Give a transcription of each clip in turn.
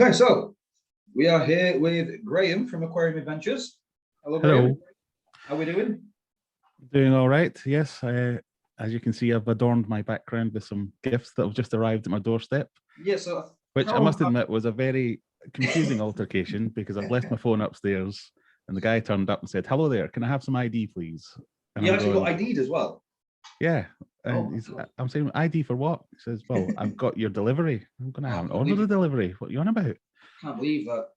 Okay, so we are here with Graeme from Aquarium Adventures. Hello, Hello. Graeme. How are we doing? Doing all right, yes. As you can see, I've adorned my background with some gifts that have just arrived at my doorstep. Yes, yeah, so which I must admit was a very confusing altercation because I've left my phone upstairs and the guy turned up and said, "Hello there, can I have some ID, please?" And you I'm actually going, got ID'd as well? Yeah. And I'm saying, "ID for what?" He says, "Well, I've got your delivery." I'm going, "I haven't ordered the delivery. What are you on about?" Can't believe that.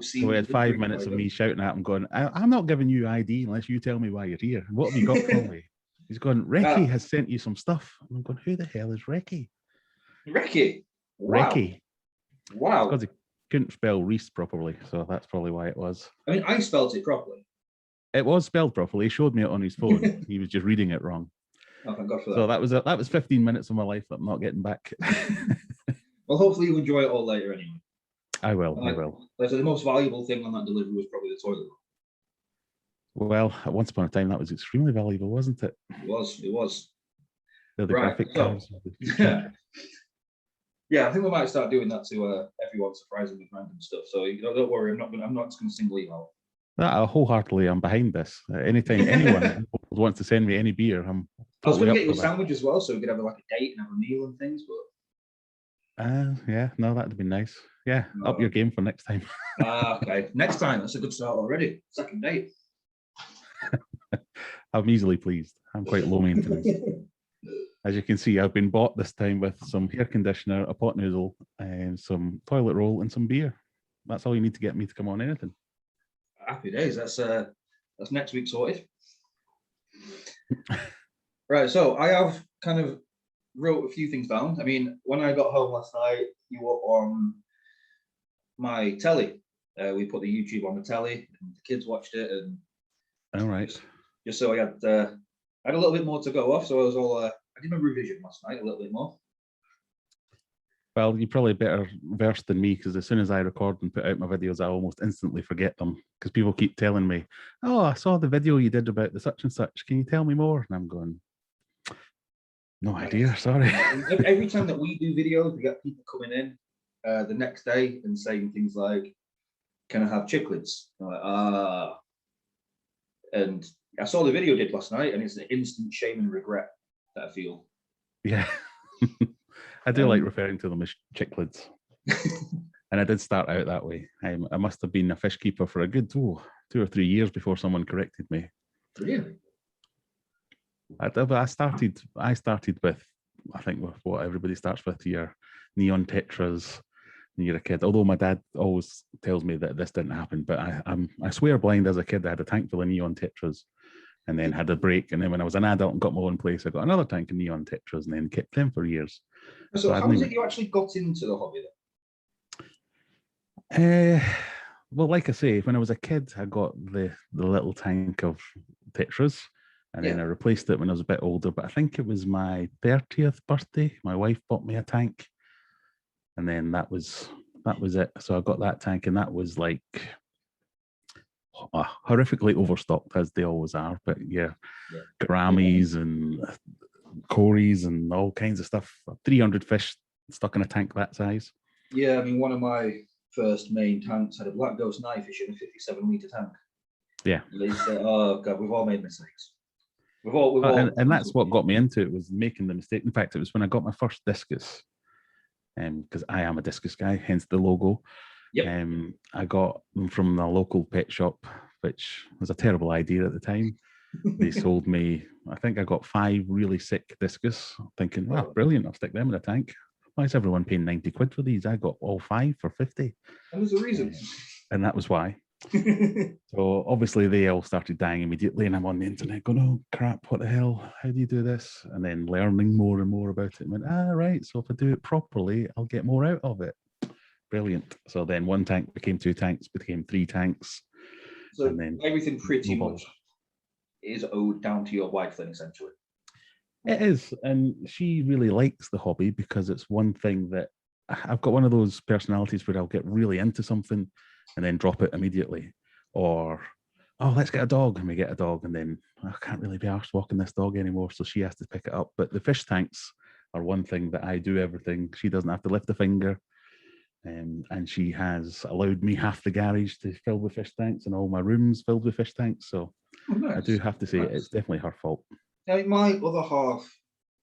So we had 5 minutes of me shouting at him going, I'm not giving you ID unless you tell me why you're here. What have you got for me? He's going, "Recce has sent you some stuff." And I'm going, "Who the hell is Recce?" Recce? Wow. Recce. Wow. Because he couldn't spell Reece properly, so that's probably why it was. I mean, I spelled it properly. It was spelled properly. He showed me it on his phone. He was just reading it wrong. Oh, thank God for that. So that was 15 minutes of my life that I'm not getting back. Well, hopefully you enjoy it all later anyway. I will. I will. So the most valuable thing on that delivery was probably the toilet. Well, at once upon a time, that was extremely valuable, wasn't it? It was. It was. They're the graphic cards. Yeah, I think we might start doing that to everyone, surprising with random stuff. So don't worry, I'm not just going to single you out. Wholeheartedly, I'm behind this. Anytime anyone wants to send me any beer, I'm totally I was going to get you a that. sandwich as well, so we could have like a date and have a meal and things. But yeah, no, that'd be nice. Yeah, up your game for next time. Okay, next time. That's a good start already. Second date. I'm easily pleased. I'm quite low maintenance. As you can see, I've been bought this time with some hair conditioner, a pot noodle, and some toilet roll and some beer. That's all you need to get me to come on anything. Happy days. That's next week sorted. Right. So I have kind of wrote a few things down. I mean, when I got home last night, you were on my telly. We put the YouTube on the telly, and the kids watched it. And all right. Just so I had a little bit more to go off. So I was all. I did my revision last night a little bit more. Well, you're probably better versed than me because as soon as I record and put out my videos, I almost instantly forget them because people keep telling me, "Oh, I saw the video you did about the such and such. Can you tell me more?" And I'm going, "No idea, sorry." Every time that we do videos, we get people coming in the next day and saying things like, "Can I have cichlids?" I'm like, and I saw the video did last night, and it's an instant shame and regret that I feel. Yeah. I do like referring to them as cichlids. And I did start out that way. I must have been a fish keeper for a good 2 or 3 years before someone corrected me. Really? I started with, I think, with what everybody starts with here, neon tetras when you're a kid. Although my dad always tells me that this didn't happen, but I swear blind as a kid, I had a tank full of neon tetras and then had a break. And then when I was an adult and got my own place, I got another tank of neon tetras and then kept them for years. So how is it you actually got into the hobby then? Well, like I say, when I was a kid, I got the little tank of tetras, and then I replaced it when I was a bit older. But I think it was my 30th birthday. My wife bought me a tank, and then that was it. So I got that tank, and that was like horrifically overstocked, as they always are. But gouramis and cories and all kinds of stuff. 300 fish stuck in a tank that size. Yeah, I mean, one of my first main tanks had a black ghost knife fish in a 57-litre tank. Yeah. They said, "Oh God, we've all made mistakes." And that's what got me into it, was making the mistake. In fact, it was when I got my first discus, because I am a discus guy, hence the logo. Yep. I got them from the local pet shop, which was a terrible idea at the time. They sold me, I think I got 5 really sick discus, thinking, "Wow, brilliant, I'll stick them in a tank. Why is everyone paying 90 quid for these? I got all 5 for 50. And there's a reason. And that was why. So obviously they all started dying immediately, and I'm on the internet going, "Oh crap, what the hell? How do you do this?" And then learning more and more about it, and went, right, so if I do it properly, I'll get more out of it. Brilliant. So then 1 tank became 2 tanks, became 3 tanks. So and then everything pretty much is owed down to your wife then, essentially. It is, and she really likes the hobby because it's one thing that I've got one of those personalities where I'll get really into something and then drop it immediately. Or, "Oh, let's get a dog," and we get a dog, and then I can't really be arsed walking this dog anymore, so she has to pick it up. But the fish tanks are one thing that I do everything. She doesn't have to lift a finger. and she has allowed me half the garage to fill with fish tanks and all my rooms filled with fish tanks. So I do have to say it's definitely her fault. Now, my other half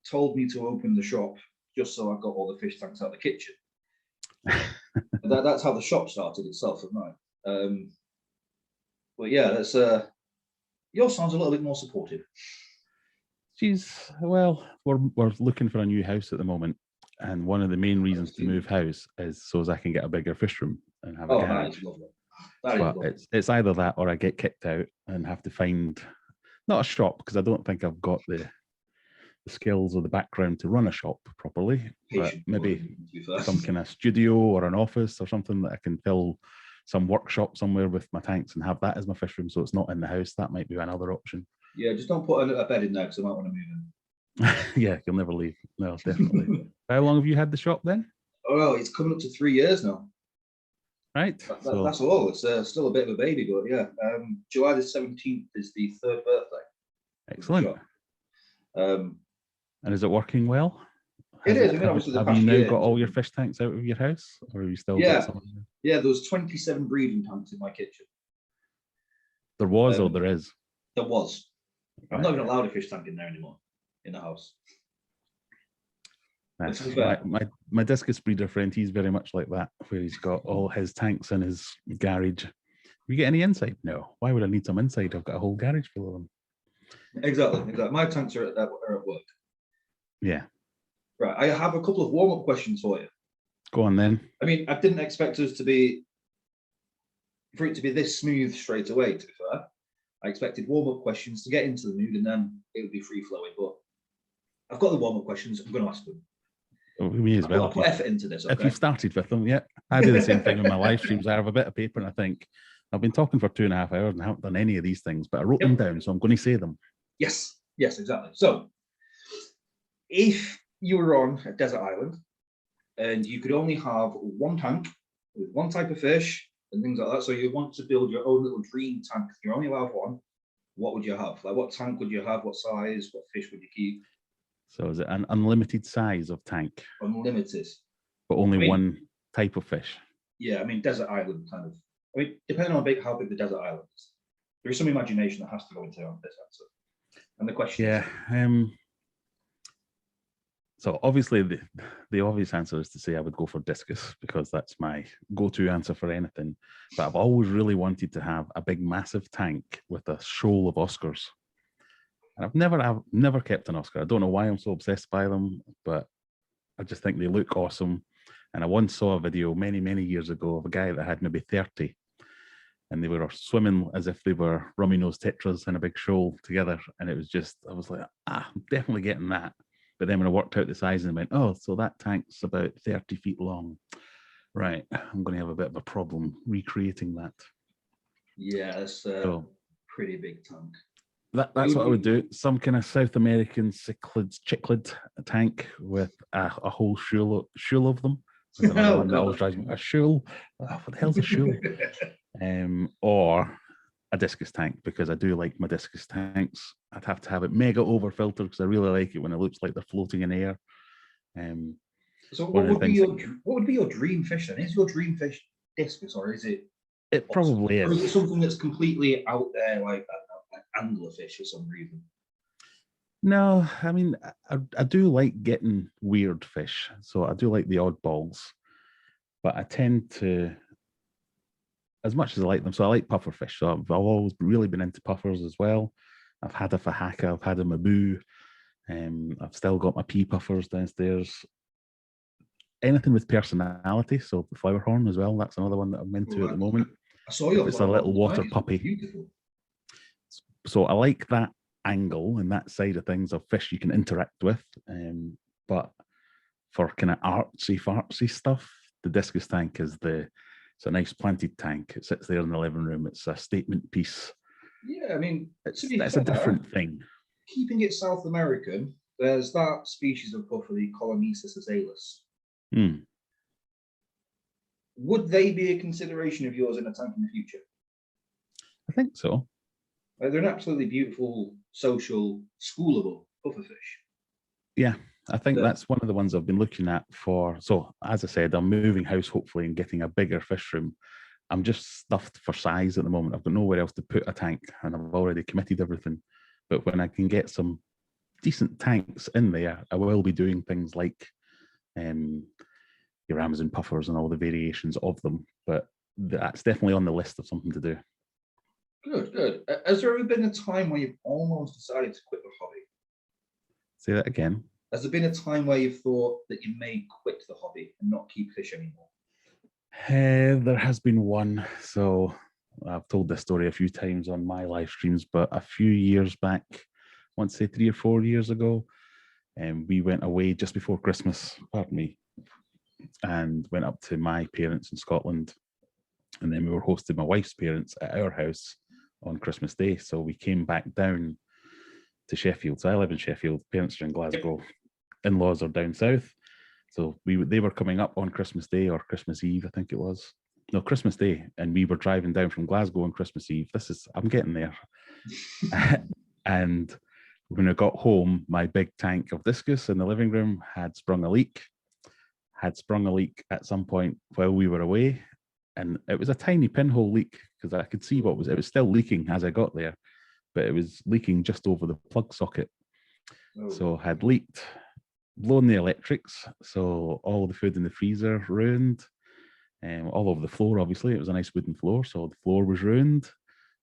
told me to open the shop just so I got all the fish tanks out of the kitchen. That's how the shop started itself at night. But yeah, that's yours sounds a little bit more supportive. Well, we're looking for a new house at the moment, and one of the main reasons to move house is so as I can get a bigger fish room and have a garage. That is lovely. But it's either that or I get kicked out and have to find not a shop, because I don't think I've got the skills or the background to run a shop properly, but maybe some kind of studio or an office or something that I can fill some workshop somewhere with my tanks and have that as my fish room, so it's not in the house. That might be another option. Yeah, just don't put a bed in there because I might want to move in. Yeah, you'll never leave. No, definitely. How long have you had the shop then? Oh, it's coming up to 3 years now. Right. That's all. It's still a bit of a baby, but yeah. July the 17th is the 3rd birthday. Excellent. And is it working well? It is. I mean, obviously, have you now got all your fish tanks out of your house, or are you still got some? Yeah, there's 27 breeding tanks in my kitchen. There was, or there is? There was. I'm not even allowed a fish tank in there anymore in the house. Nice. My discus breeder friend, he's very much like that, where he's got all his tanks in his garage. You get any inside? No. Why would I need some inside? I've got a whole garage full of them. Exactly. My tanks are at work. Yeah. Right. I have a couple of warm-up questions for you. Go on then. I mean, I didn't expect for it to be this smooth straight away, to be fair. I expected warm-up questions to get into the mood and then it would be free-flowing, but I've got the warm-up questions. I'm going to ask them. Well, we as well. I'll put effort into this. Okay? If you've started with them, yeah. I do the same thing in my live streams. I have a bit of paper and I think, I've been talking for 2.5 hours and I haven't done any of these things, but I wrote them down, so I'm going to say them. Yes, exactly. So, if you were on a desert island and you could only have one tank with one type of fish and things like that, so you want to build your own little dream tank, you're only allowed one, what would you have? Like, what tank would you have? What size? What fish would you keep? So is it an unlimited size of tank? Unlimited. But only one type of fish? Yeah, I mean, desert island kind of. I mean, depending on how big the desert island is, there is some imagination that has to go into this answer. And the question is... So obviously the obvious answer is to say I would go for discus because that's my go-to answer for anything. But I've always really wanted to have a big, massive tank with a shoal of Oscars. And I've never kept an Oscar. I don't know why I'm so obsessed by them, but I just think they look awesome. And I once saw a video many, many years ago of a guy that had maybe 30, and they were swimming as if they were rummy-nosed tetras in a big shoal together. And it was just, I was like, I'm definitely getting that. But then when I worked out the size and I went, oh, so that tank's about 30 feet long. Right, I'm going to have a bit of a problem recreating that. Yeah, that's a pretty big tank. That's what I would do. Some kind of South American cichlid tank with a whole shoal of them. One that always drives me. A shoal? Oh, what the hell's a shoal? Or a discus tank, because I do like my discus tanks. I'd have to have it mega over filtered because I really like it when it looks like they're floating in air. So what would be your dream fish then? Is your dream fish discus, or is it? It probably is. Or is it something that's completely out there, like anglerfish for some reason? No, I mean, I do like getting weird fish, so I do like the oddballs, but I tend to, as much as I like them, so I like puffer fish. So I've always really been into puffers as well. I've had a fahaka, I've had a mabu, I've still got my pea puffers downstairs. Anything with personality, so the flower horn as well, that's another one that I'm into at the moment. I saw your It's a little water puppy. Beautiful. So I like that angle and that side of things of fish you can interact with. But for kind of artsy fartsy stuff, the discus tank is it's a nice planted tank. It sits there in the living room. It's a statement piece. Yeah, I mean, it's a different thing. Keeping it South American, there's that species of puffer, the Colonesis azalis. Would they be a consideration of yours in a tank in the future? I think so. They're an absolutely beautiful, social, schoolable pufferfish. Yeah, I think that's one of the ones I've been looking at for. So as I said, I'm moving house hopefully and getting a bigger fish room. I'm just stuffed for size at the moment. I've got nowhere else to put a tank, and I've already committed everything. But when I can get some decent tanks in there, I will be doing things like your Amazon puffers and all the variations of them. But that's definitely on the list of something to do. Good, good. Has there ever been a time where you've almost decided to quit the hobby? Say that again. Has there been a time where you've thought that you may quit the hobby and not keep fish anymore? There has been one. So I've told this story a few times on my live streams, but a few years back, I want to say 3 or 4 years ago, we went away just before Christmas, pardon me, and went up to my parents in Scotland. And then we were hosting my wife's parents at our house on Christmas Day. So we came back down to Sheffield. So I live in Sheffield, parents are in Glasgow, in-laws are down south. So they were coming up on Christmas Day or Christmas Eve, I think it was. No, Christmas Day. And we were driving down from Glasgow on Christmas Eve. I'm getting there. And when I got home, my big tank of discus in the living room had sprung a leak at some point while we were away. And it was a tiny pinhole leak because I could see it was still leaking as I got there, but it was leaking just over the plug socket. Oh. So had leaked, blown the electrics. So all the food in the freezer ruined, all over the floor, obviously. It was a nice wooden floor. So the floor was ruined.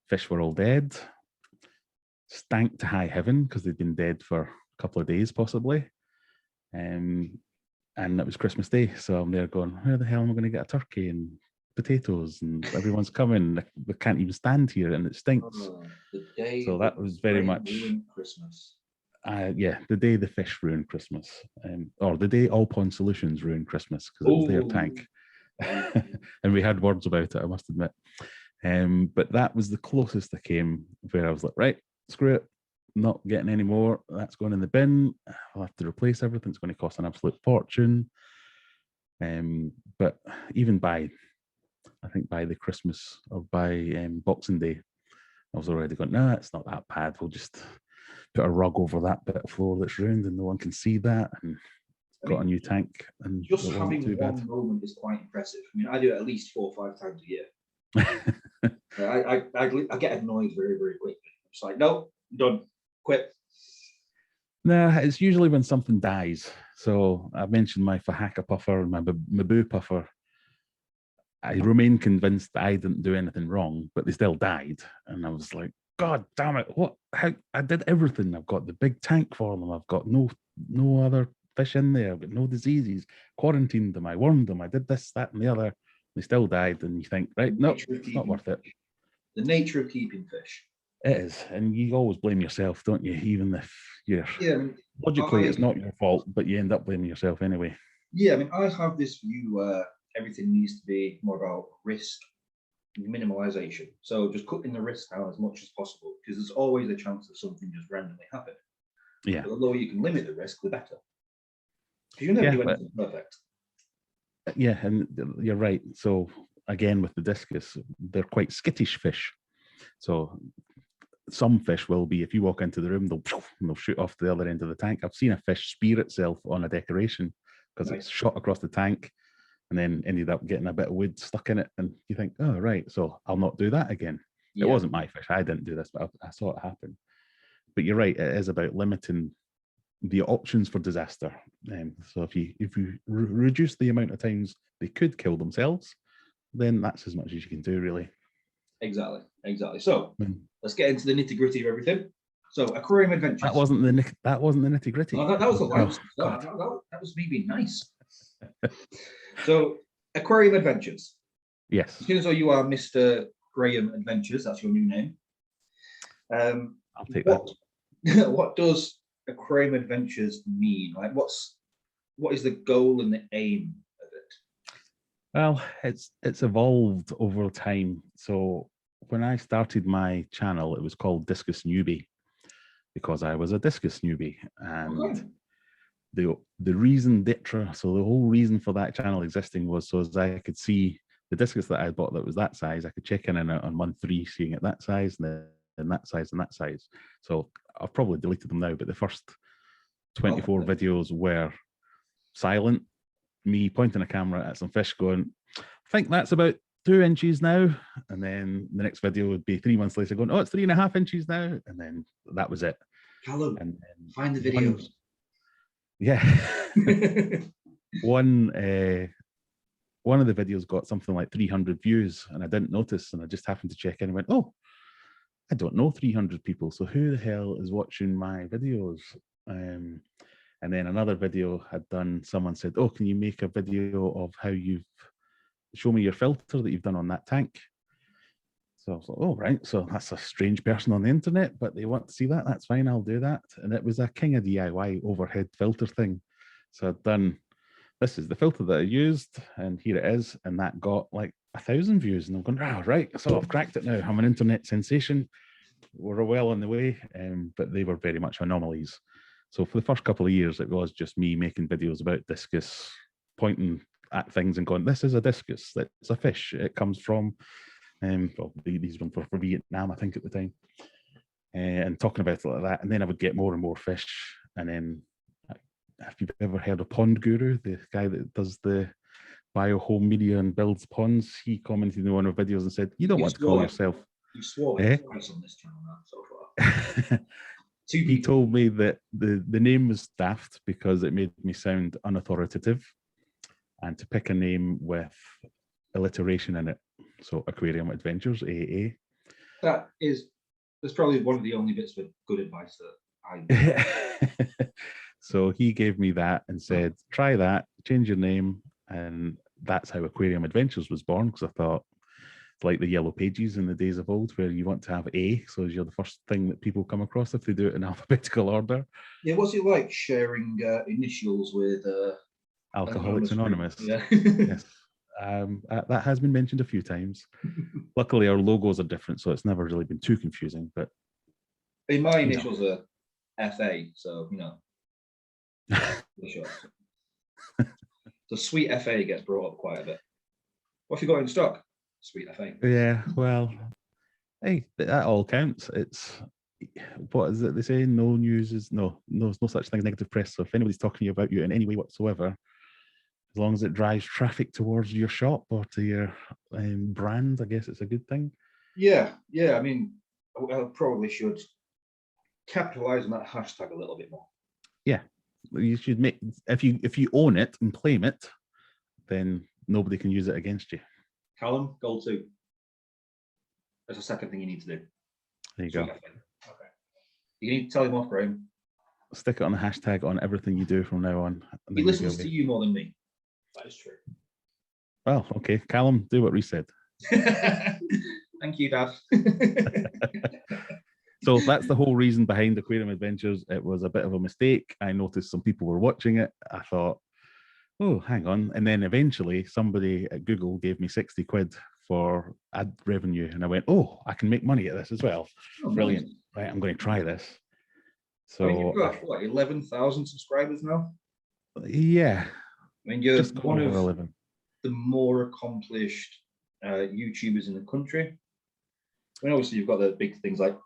Fish were all dead. Stank to high heaven because they'd been dead for a couple of days, possibly. And it was Christmas Day. So I'm there going, where the hell am I going to get a turkey and potatoes? And everyone's coming. We can't even stand here and it stinks. So that was very much Christmas. The day the fish ruined Christmas, or the day All Pond Solutions ruined Christmas because it was their tank. And we had words about it, I must admit. But that was the closest I came where I was like, right, screw it, not getting any more. That's going in the bin. I'll have to replace everything. It's going to cost an absolute fortune. But even by the Christmas or by Boxing Day, I was already going, no, it's not that bad. We'll just put a rug over that bit of floor that's ruined and no one can see that. And got a new tank. And just having one moment is quite impressive. I mean, I do it at least 4 or 5 times a year. I get annoyed very, very quickly. It's like, no, done, quit. No, it's usually when something dies. So I mentioned my Fahaka puffer and my Mabu puffer. I remain convinced that I didn't do anything wrong, but they still died. And I was like, God damn it, how I did everything. I've got the big tank for them. I've got no other fish in there. I've got no diseases. Quarantined them. I warmed them. I did this, that, and the other. They still died. And you think, right, no, it's not worth it. The nature of keeping fish. It is. And you always blame yourself, don't you? Even if logically it's not your fault, but you end up blaming yourself anyway. Yeah, I mean, I have this view where everything needs to be more about risk minimalization. So just cutting the risk down as much as possible, because there's always a chance that something just randomly happened. Yeah. But the lower you can limit the risk, the better. Because you never do anything perfect. Yeah, and you're right. So again, with the discus, they're quite skittish fish. So some fish will be, if you walk into the room, they'll shoot off to the other end of the tank. I've seen a fish spear itself on a decoration because it's shot across the tank and then ended up getting a bit of wood stuck in it. And you think, oh, right, so I'll not do that again. Yeah. It wasn't my fish. I didn't do this, but I saw it happen. But you're right. It is about limiting the options for disaster. So if you reduce the amount of times they could kill themselves, then that's as much as you can do, really. Exactly. So let's get into the nitty gritty of everything. So Aquarium Adventures. That wasn't the nitty gritty. No, that was the last. That was me being nice. So Aquarium Adventures. Yes. As soon as you are Mr. Graeme Adventures, that's your new name. I'll take that. What does Aquarium Adventures mean? Like, what is the goal and the aim of it? Well, it's evolved over time. So when I started my channel, it was called Discus Newbie because I was a discus newbie. And the reason so the whole reason for that channel existing was so as I could see the discus that I bought that was that size. I could check in and out on month 3, seeing it that size and then that size and that size. So I've probably deleted them now, but the first 24 videos were silent, me pointing a camera at some fish going, I think that's about 2 inches now. And then the next video would be 3 months later going, oh, it's 3.5 inches now. And then that was it. Callum, and then find the videos. One of the videos got something like 300 views, and I didn't notice, and I just happened to check in and went, oh, I don't know 300 people, so who the hell is watching my videos? And then another video had done, someone said, oh, can you make a video of how you've, show me your filter that you've done on that tank? So I was like, oh, right, so that's a strange person on the internet, but they want to see that, that's fine, I'll do that. And it was a king of DIY overhead filter thing. So I'd done, this is the filter that I used, and here it is, and that got like 1,000 views, and I'm going, oh, right, so I've cracked it now, I'm an internet sensation, we're well on the way, but they were very much anomalies. So for the first couple of years, it was just me making videos about discus, pointing at things and going, this is a discus, it's a fish, it comes from, well, these ones were for Vietnam, I think, at the time, and talking about it like that. And then I would get more and more fish. And then, if you've ever heard of Pond Guru, the guy that does the bio home media and builds ponds, he commented in one of the videos and said, you don't want to call yourself. You swore twice on this channel now so far. He told me that the name was daft because it made me sound unauthoritative, and to pick a name with alliteration in it. So Aquarium Adventures, AA. That's probably one of the only bits of good advice that I So he gave me that and said, try that, change your name. And that's how Aquarium Adventures was born, because I thought, like the Yellow Pages in the days of old, where you want to have A, so you're the first thing that people come across if they do it in alphabetical order. Yeah, what's it like sharing initials with Alcoholics Anonymous? Yeah. Yes. That has been mentioned a few times. Luckily, our logos are different, so it's never really been too confusing. But my initials are FA, so you know. The sweet FA gets brought up quite a bit. What have you got in stock? Sweet FA. Yeah, well, hey, that all counts. It's, what is it they say? No news is there's no such thing as negative press. So if anybody's talking about you in any way whatsoever, as long as it drives traffic towards your shop or to your brand, I guess it's a good thing. Yeah. I mean, I probably should capitalize on that hashtag a little bit more. Yeah, you should make, if you own it and claim it, then nobody can use it against you. Callum, goal 2. That's the second thing you need to do. There you go. Okay. You need to tell him off, Graeme. Stick it on the hashtag on everything you do from now on. He listens to you more than me. That is true. Well, okay, Callum, do what Reece said. Thank you, Dad. So that's the whole reason behind Aquarium Adventures. It was a bit of a mistake. I noticed some people were watching it. I thought, oh, hang on. And then eventually somebody at Google gave me 60 quid for ad revenue. And I went, oh, I can make money at this as well. Oh, brilliant. Nice. Right, I'm going to try this. So you've got, what, 11,000 subscribers now? Yeah. I mean, you're just one of 11. The more accomplished YouTubers in the country. I mean, obviously, you've got the big things like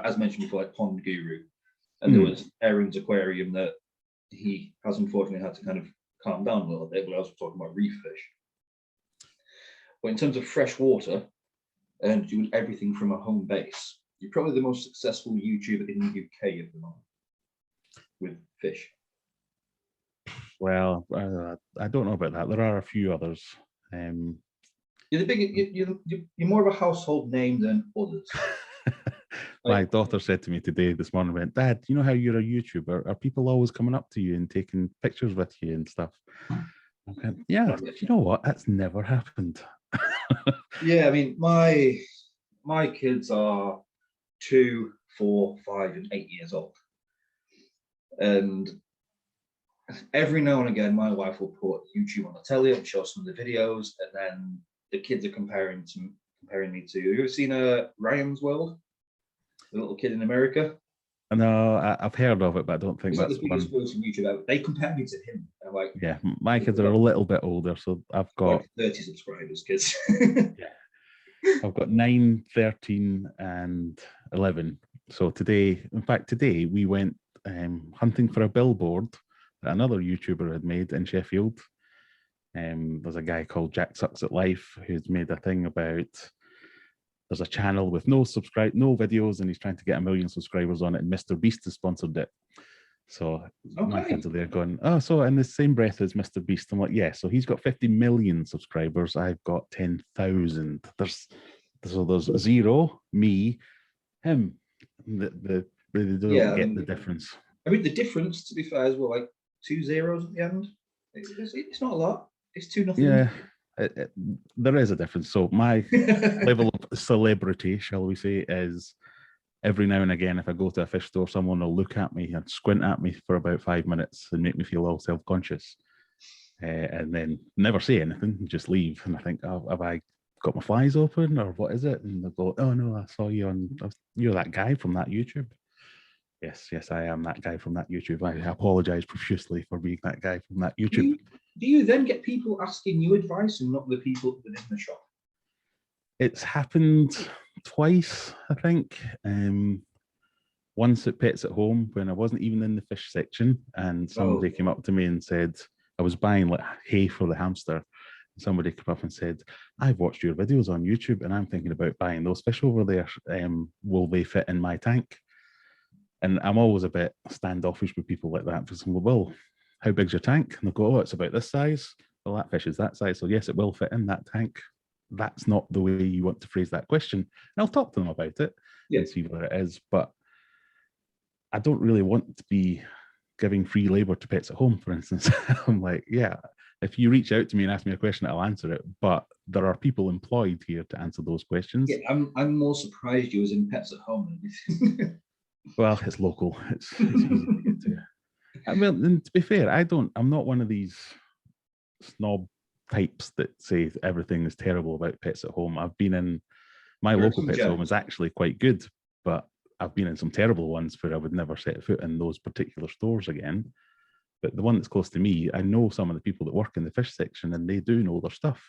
as mentioned before, like Pond Guru. And there was Aaron's Aquarium that he has unfortunately had to kind of calm down a little bit, but I was talking about reef fish. But in terms of fresh water and doing everything from a home base, you're probably the most successful YouTuber in the UK at the moment with fish. Well, I don't know about that. There are a few others. You're the big. You're more of a household name than others. My daughter said to me this morning, went, Dad, you know how you're a YouTuber? Are people always coming up to you and taking pictures with you and stuff? I went, yeah, you know what? That's never happened. Yeah, I mean, my kids are 2, 4, 5, and 8 years old. And every now and again, my wife will put YouTube on the telly and show some of the videos, and then the kids are comparing me to. Have you ever seen Ryan's World? The little kid in America? No, I've heard of it, but I don't think that's the biggest person YouTube ever. They compare me to him. I'm like, yeah, my kids are a little bit older, so I've got like 30 subscribers, kids. Yeah, I've got 9, 13, and 11. So today we went hunting for a billboard that another YouTuber had made in Sheffield. There's a guy called Jack Sucks at Life who's made a thing about there's a channel with no videos, and he's trying to get 1 million subscribers on it, and Mr. Beast has sponsored it. So my kids are there going, oh, so in the same breath as Mr. Beast. I'm like, yeah, so he's got 50 million subscribers. I've got 10,000. There's 0, me, him. They don't get the difference. I mean, the difference, to be fair, is like 2 zeros at the end. It's not a lot. It's 2 nothing. Yeah, there is a difference. So my level of celebrity, shall we say, is every now and again, if I go to a fish store, someone will look at me and squint at me for about 5 minutes and make me feel all self-conscious, and then never say anything, just leave. And I think, oh, have I got my flies open or what is it? And they'll go, oh no, I saw you on, you're that guy from that YouTube. Yes, I am that guy from that YouTube. I apologize profusely for being that guy from that YouTube. Do you then get people asking you advice and not the people within the shop? It's happened twice, I think. Once at Pets at Home when I wasn't even in the fish section, and somebody came up to me and said, I was buying like hay for the hamster. Somebody came up and said, I've watched your videos on YouTube and I'm thinking about buying those fish over there. Will they fit in my tank? And I'm always a bit standoffish with people like that, because I'm like, well, how big's your tank? And they'll go, oh, it's about this size. Well, that fish is that size. So yes, it will fit in that tank. That's not the way you want to phrase that question. And I'll talk to them about it and see where it is. But I don't really want to be giving free labor to Pets at Home, for instance. I'm like, yeah, if you reach out to me and ask me a question, I'll answer it. But there are people employed here to answer those questions. Yeah, I'm more surprised you was in Pets at Home. Well, it's local. It's easy to get to. I mean, and to be fair, I'm not one of these snob types that say everything is terrible about Pets at Home. I've been in my local Pets at Home is actually quite good, but I've been in some terrible ones where I would never set foot in those particular stores again. But the one that's close to me, I know some of the people that work in the fish section, and they do know their stuff.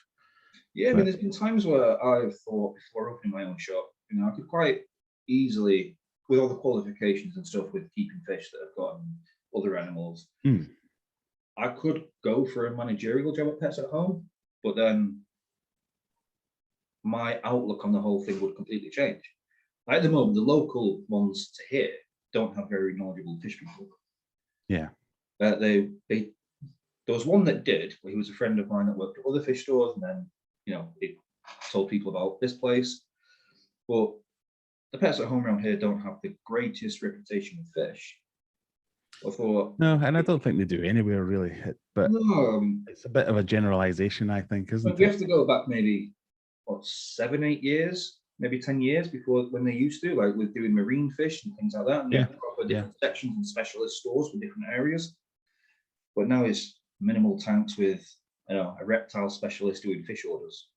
Yeah, I mean, there's been times where I've thought before opening my own shop, I could quite easily, with all the qualifications and stuff with keeping fish that I've got and other animals, I could go for a managerial job at Pets at Home, but then my outlook on the whole thing would completely change. At the moment, the local ones to here don't have very knowledgeable fish people. Yeah. There was one that did, where he was a friend of mine that worked at other fish stores, and then, he told people about this place. But the Pets at Home around here don't have the greatest reputation with fish. I thought, no, and I don't think they do anywhere really. But it's a bit of a generalization, I think, isn't it? We have to go back maybe 7, 8 years, maybe 10 years before when they used to, like with doing marine fish and things like that. And proper different sections and specialist stores for different areas. But now it's minimal tanks with a reptile specialist doing fish orders.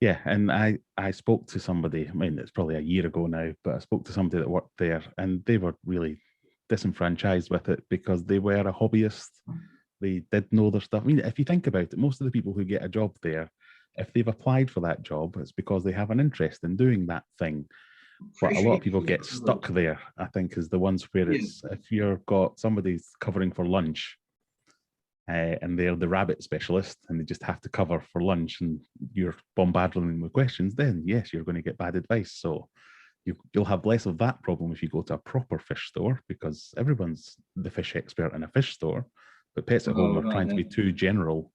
Yeah, and I spoke to somebody, I mean, it's probably a year ago now, but I spoke to somebody that worked there, and they were really disenfranchised with it because they were a hobbyist. They did know their stuff. I mean, if you think about it, most of the people who get a job there, if they've applied for that job, it's because they have an interest in doing that thing. But a lot of people get stuck there, I think, is the ones where it's, if you've got somebody's covering for lunch, and they're the rabbit specialist and they just have to cover for lunch, and you're bombarding them with questions, then yes, you're going to get bad advice. So you'll have less of that problem if you go to a proper fish store, because everyone's the fish expert in a fish store. But Pets at Home are trying to be too general.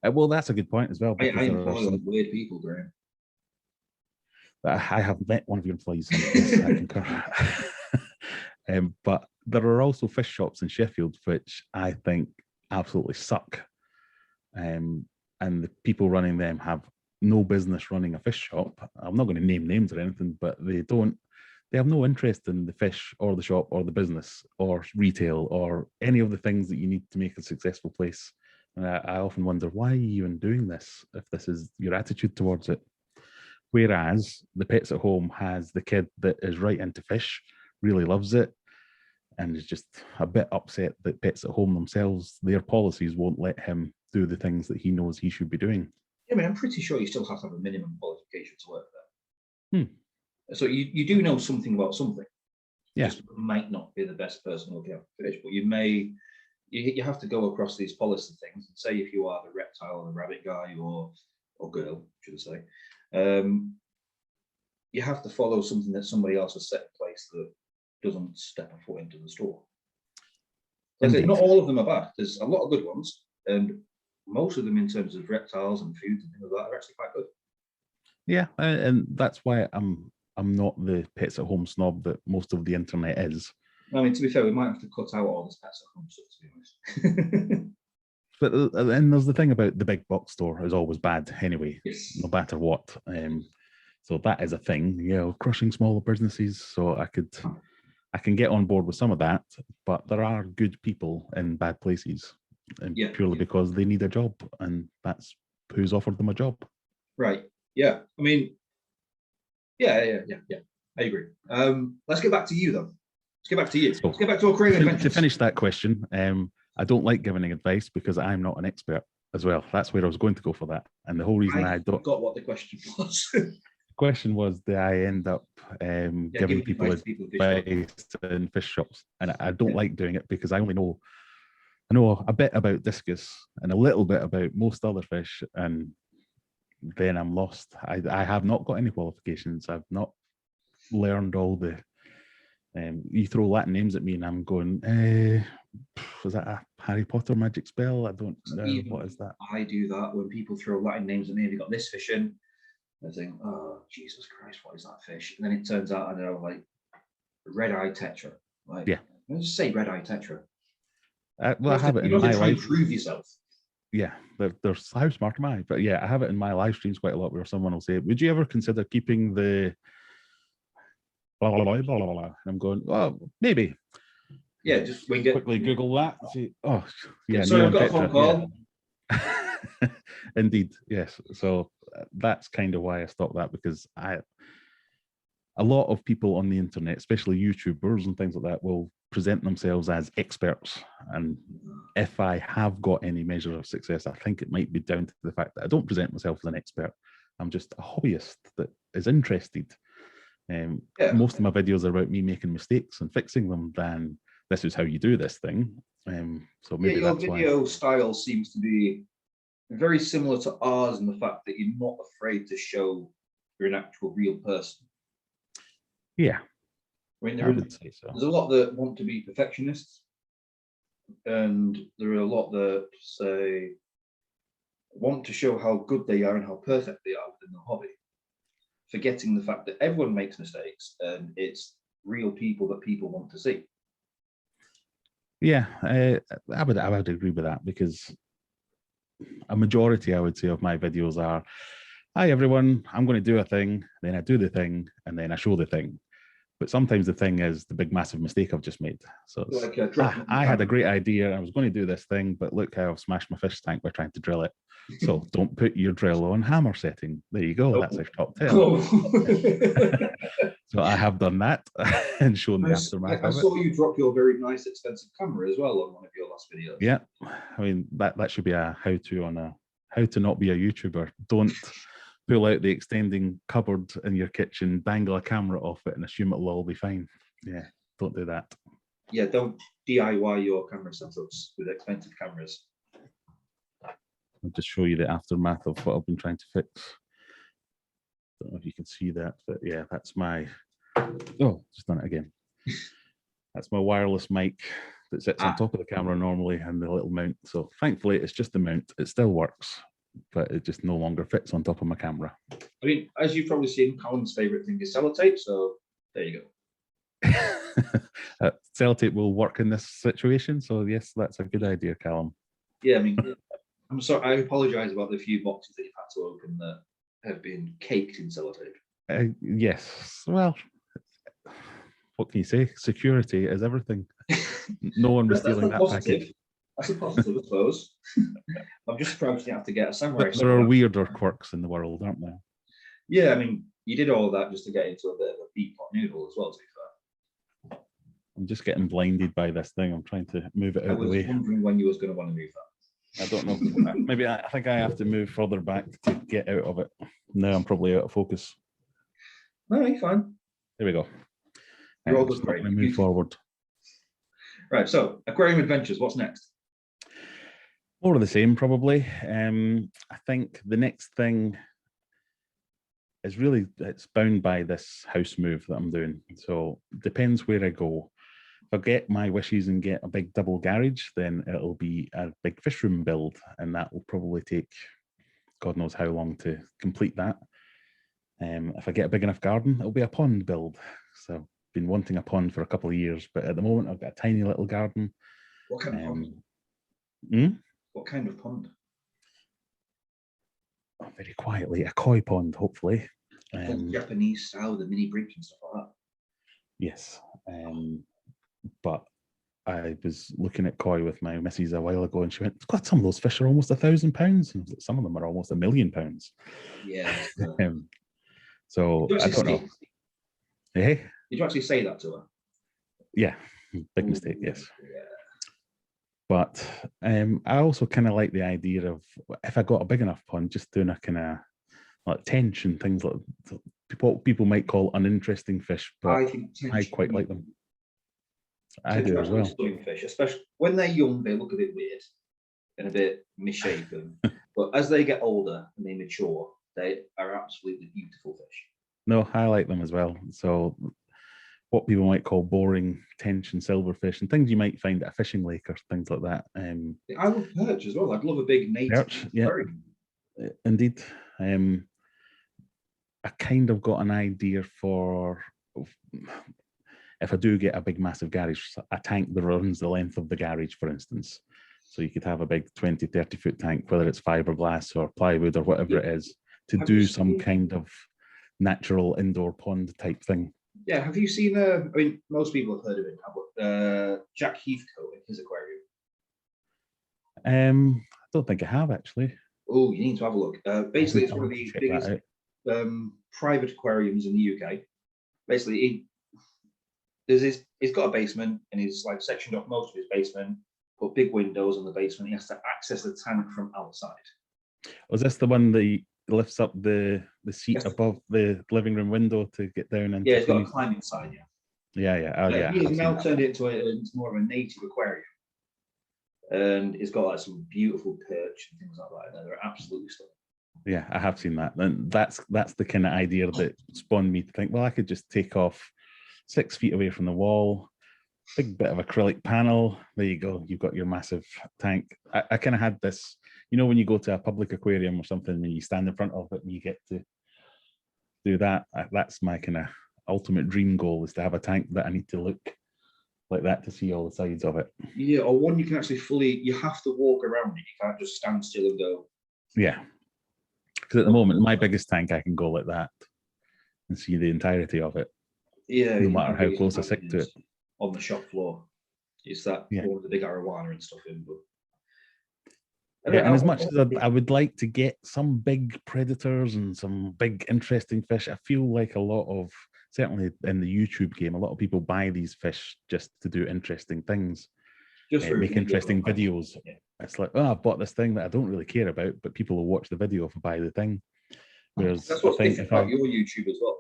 Well, that's a good point as well. I employ some weird people, Graeme. I have met one of your employees. Yes, I concur. But there are also fish shops in Sheffield which I think absolutely suck, and the people running them have no business running a fish shop. I'm not going to name names or anything, but they have no interest in the fish or the shop or the business or retail or any of the things that you need to make a successful place. And I often wonder, why are you even doing this if this is your attitude towards it? Whereas the Pets at Home has the kid that is right into fish, really loves it, and is just a bit upset that Pets at Home themselves, their policies won't let him do the things that he knows he should be doing. Yeah, I mean, I'm pretty sure you still have to have a minimum qualification to work there. So you do know something about something. just might not be the best person looking at fish, but you have to go across these policy things and say if you are the reptile or the rabbit guy or girl, should I say, you have to follow something that somebody else has set in place that doesn't step a foot into the store. Like I say, not all of them are bad. There's a lot of good ones, and most of them in terms of reptiles and food and things like that are actually quite good. Yeah, and that's why I'm not the pets at home snob that most of the internet is. I mean, to be fair, we might have to cut out all this pets at home stuff, to be honest. But and there's the thing about the big box store is always bad anyway, Yes. no matter what. So that is a thing, crushing smaller businesses. So I can get on board with some of that, but there are good people in bad places, and purely because they need a job, and that's who's offered them a job. Right. Yeah. I mean, yeah. I agree. Let's get back to you though. Let's get back to you. Let's get back to Aquarium Adventures. To finish that question, I don't like giving advice because I'm not an expert as well. That's where I was going to go for that. And the whole reason I forgot what the question was. The question was, do I end up giving people advice in fish shops? And I don't like doing it because I know a bit about discus and a little bit about most other fish, and then I'm lost. I have not got any qualifications. I've not learned all the you throw Latin names at me and I'm going, was that a Harry Potter magic spell? I don't know. What is that? I do that when people throw Latin names at me. They got this fish in. I think, oh, Jesus Christ, what is that fish? And then it turns out, I don't know, like red-eye tetra. Like, let's just say red-eye tetra. Well, I have it in my life. Prove yourself. Yeah, there's how smart am I? But yeah, I have it in my live streams quite a lot where someone will say, would you ever consider keeping the blah, blah, blah, blah, blah, blah. And I'm going, oh, maybe. Yeah, just wing it. Quickly Google that. See, oh, yeah. Sorry, I've got a phone call. Yeah. Indeed, yes. So that's kind of why I stopped that, because a lot of people on the internet, especially YouTubers and things like that, will present themselves as experts. And if I have got any measure of success, I think it might be down to the fact that I don't present myself as an expert. I'm just a hobbyist that is interested. Most of my videos are about me making mistakes and fixing them than this is how you do this thing. So maybe your that's video style seems to be very similar to ours in the fact that you're not afraid to show you're an actual real person. Yeah. I mean, there's a lot that want to be perfectionists, and there are a lot that say want to show how good they are and how perfect they are within the hobby, forgetting the fact that everyone makes mistakes and it's real people that people want to see. Yeah, I would agree with that, because a majority, I would say, of my videos are, hi everyone, I'm going to do a thing, then I do the thing, and then I show the thing. But sometimes the thing is the big massive mistake I've just made. So it's, I had a great idea, I was going to do this thing, but look how I've smashed my fish tank by trying to drill it. So don't put your drill on hammer setting. There you go. That's a top tip. So I have done that and shown the aftermath. I saw you drop your very nice expensive camera as well on one of your last videos. Yeah, I mean that should be a how-to on how to not be a YouTuber. Don't pull out the extending cupboard in your kitchen, dangle a camera off it, and assume it'll all be fine. Yeah, don't do that. Yeah, don't DIY your camera setups with expensive cameras. I'll just show you the aftermath of what I've been trying to fix. Don't know if you can see that, but yeah, that's my, just done it again. That's my wireless mic that sits on top of the camera normally, and the little mount. So thankfully it's just the mount. It still works, but it just no longer fits on top of my camera. I mean, as you've probably seen, Colin's favorite thing is sellotape, so there you go. Sellotape will work in this situation, so yes, that's a good idea, Callum. Yeah, I mean, I'm sorry, I apologize about the few boxes that you've had to open that have been caked in sellotape. Yes, well, what can you say? Security is everything. No one was stealing that package. That's a positive, I suppose. I'm just surprised you have to get a samurai. There are weirder quirks in the world, aren't there? Yeah, I mean, you did all of that just to get into a bit of a beef pot noodle as well, to be fair. I'm just getting blinded by this thing. I'm trying to move it out of the way. I was wondering when you was going to want to move that. I don't know. Maybe I think I have to move further back to get out of it. No, I'm probably out of focus. No, you're fine. There we go. You're all Just good, not Graeme. going to move forward. Right, so Aquarium Adventures, what's next? More of the same, probably. I think the next thing is really, it's bound by this house move that I'm doing. So depends where I go. If I get my wishes and get a big double garage, then it'll be a big fish room build, and that will probably take God knows how long to complete that. If I get a big enough garden, it'll be a pond build. So I've been wanting a pond for a couple of years, but at the moment I've got a tiny little garden. What kind of pond? What kind of pond? Very quietly, a koi pond, hopefully. Japanese style, the mini breach and stuff like that. Yes. But I was looking at koi with my missus a while ago, and she went, "God, some of those fish are almost £1,000. Some of them are almost £1,000,000." Yeah. So I don't know. Hey? Did you actually say that to her? Yeah, big mistake, yes. Yeah. But I also kind of like the idea of, if I got a big enough pond, just doing a kind of like tench and things like what people might call uninteresting fish, but I quite like them. I do as well. Stunning fish, especially when they're young, they look a bit weird and a bit misshapen. But as they get older and they mature, they are absolutely beautiful fish. No, I like them as well. So what people might call boring tench and silverfish and things you might find at a fishing lake or things like that. I love perch as well. I'd love a big native perch, yeah, indeed. I kind of got an idea for, if I do get a big massive garage, a tank that runs the length of the garage, for instance. So you could have a big 20, 30 foot tank, whether it's fiberglass or plywood or whatever it is, to do some kind of natural indoor pond type thing. Yeah, have you seen, I mean, most people have heard of it now, but Jack Heathcote in his aquarium? I don't think I have, actually. Oh, you need to have a look. Basically, it's one of the biggest private aquariums in the UK. Basically, he's got a basement, and he's like sectioned off most of his basement, put big windows on the basement. He has to access the tank from outside. Was this the one that he lifts up the seat above the living room window to get down? And yeah, it's got a climb inside. Yeah. Oh, yeah. He's now turned it into more of a native aquarium, and it's got like some beautiful perch and things like that. And they're absolutely stunning. Yeah, I have seen that, and that's the kind of idea that spawned me to think, well, I could just take off 6 feet away from the wall, big bit of acrylic panel. There you go. You've got your massive tank. I kind of had this, you know, when you go to a public aquarium or something and you stand in front of it and you get to do that. That's my kind of ultimate dream goal, is to have a tank that I need to look like that to see all the sides of it. Yeah, or one you can actually you have to walk around it. You can't just stand still and go. Yeah. Because at the moment, my biggest tank, I can go like that and see the entirety of it. Yeah. No matter how close I stick to it. On the shop floor. It's that one with the big arowana and stuff in. But yeah, and as much as I would like to get some big predators and some big interesting fish, I feel like a lot of, certainly in the YouTube game, a lot of people buy these fish just to do interesting things. Just make interesting videos. Yeah. It's like, oh, I bought this thing that I don't really care about, but people will watch the video if I buy the thing. Whereas that's what's different about your YouTube as well.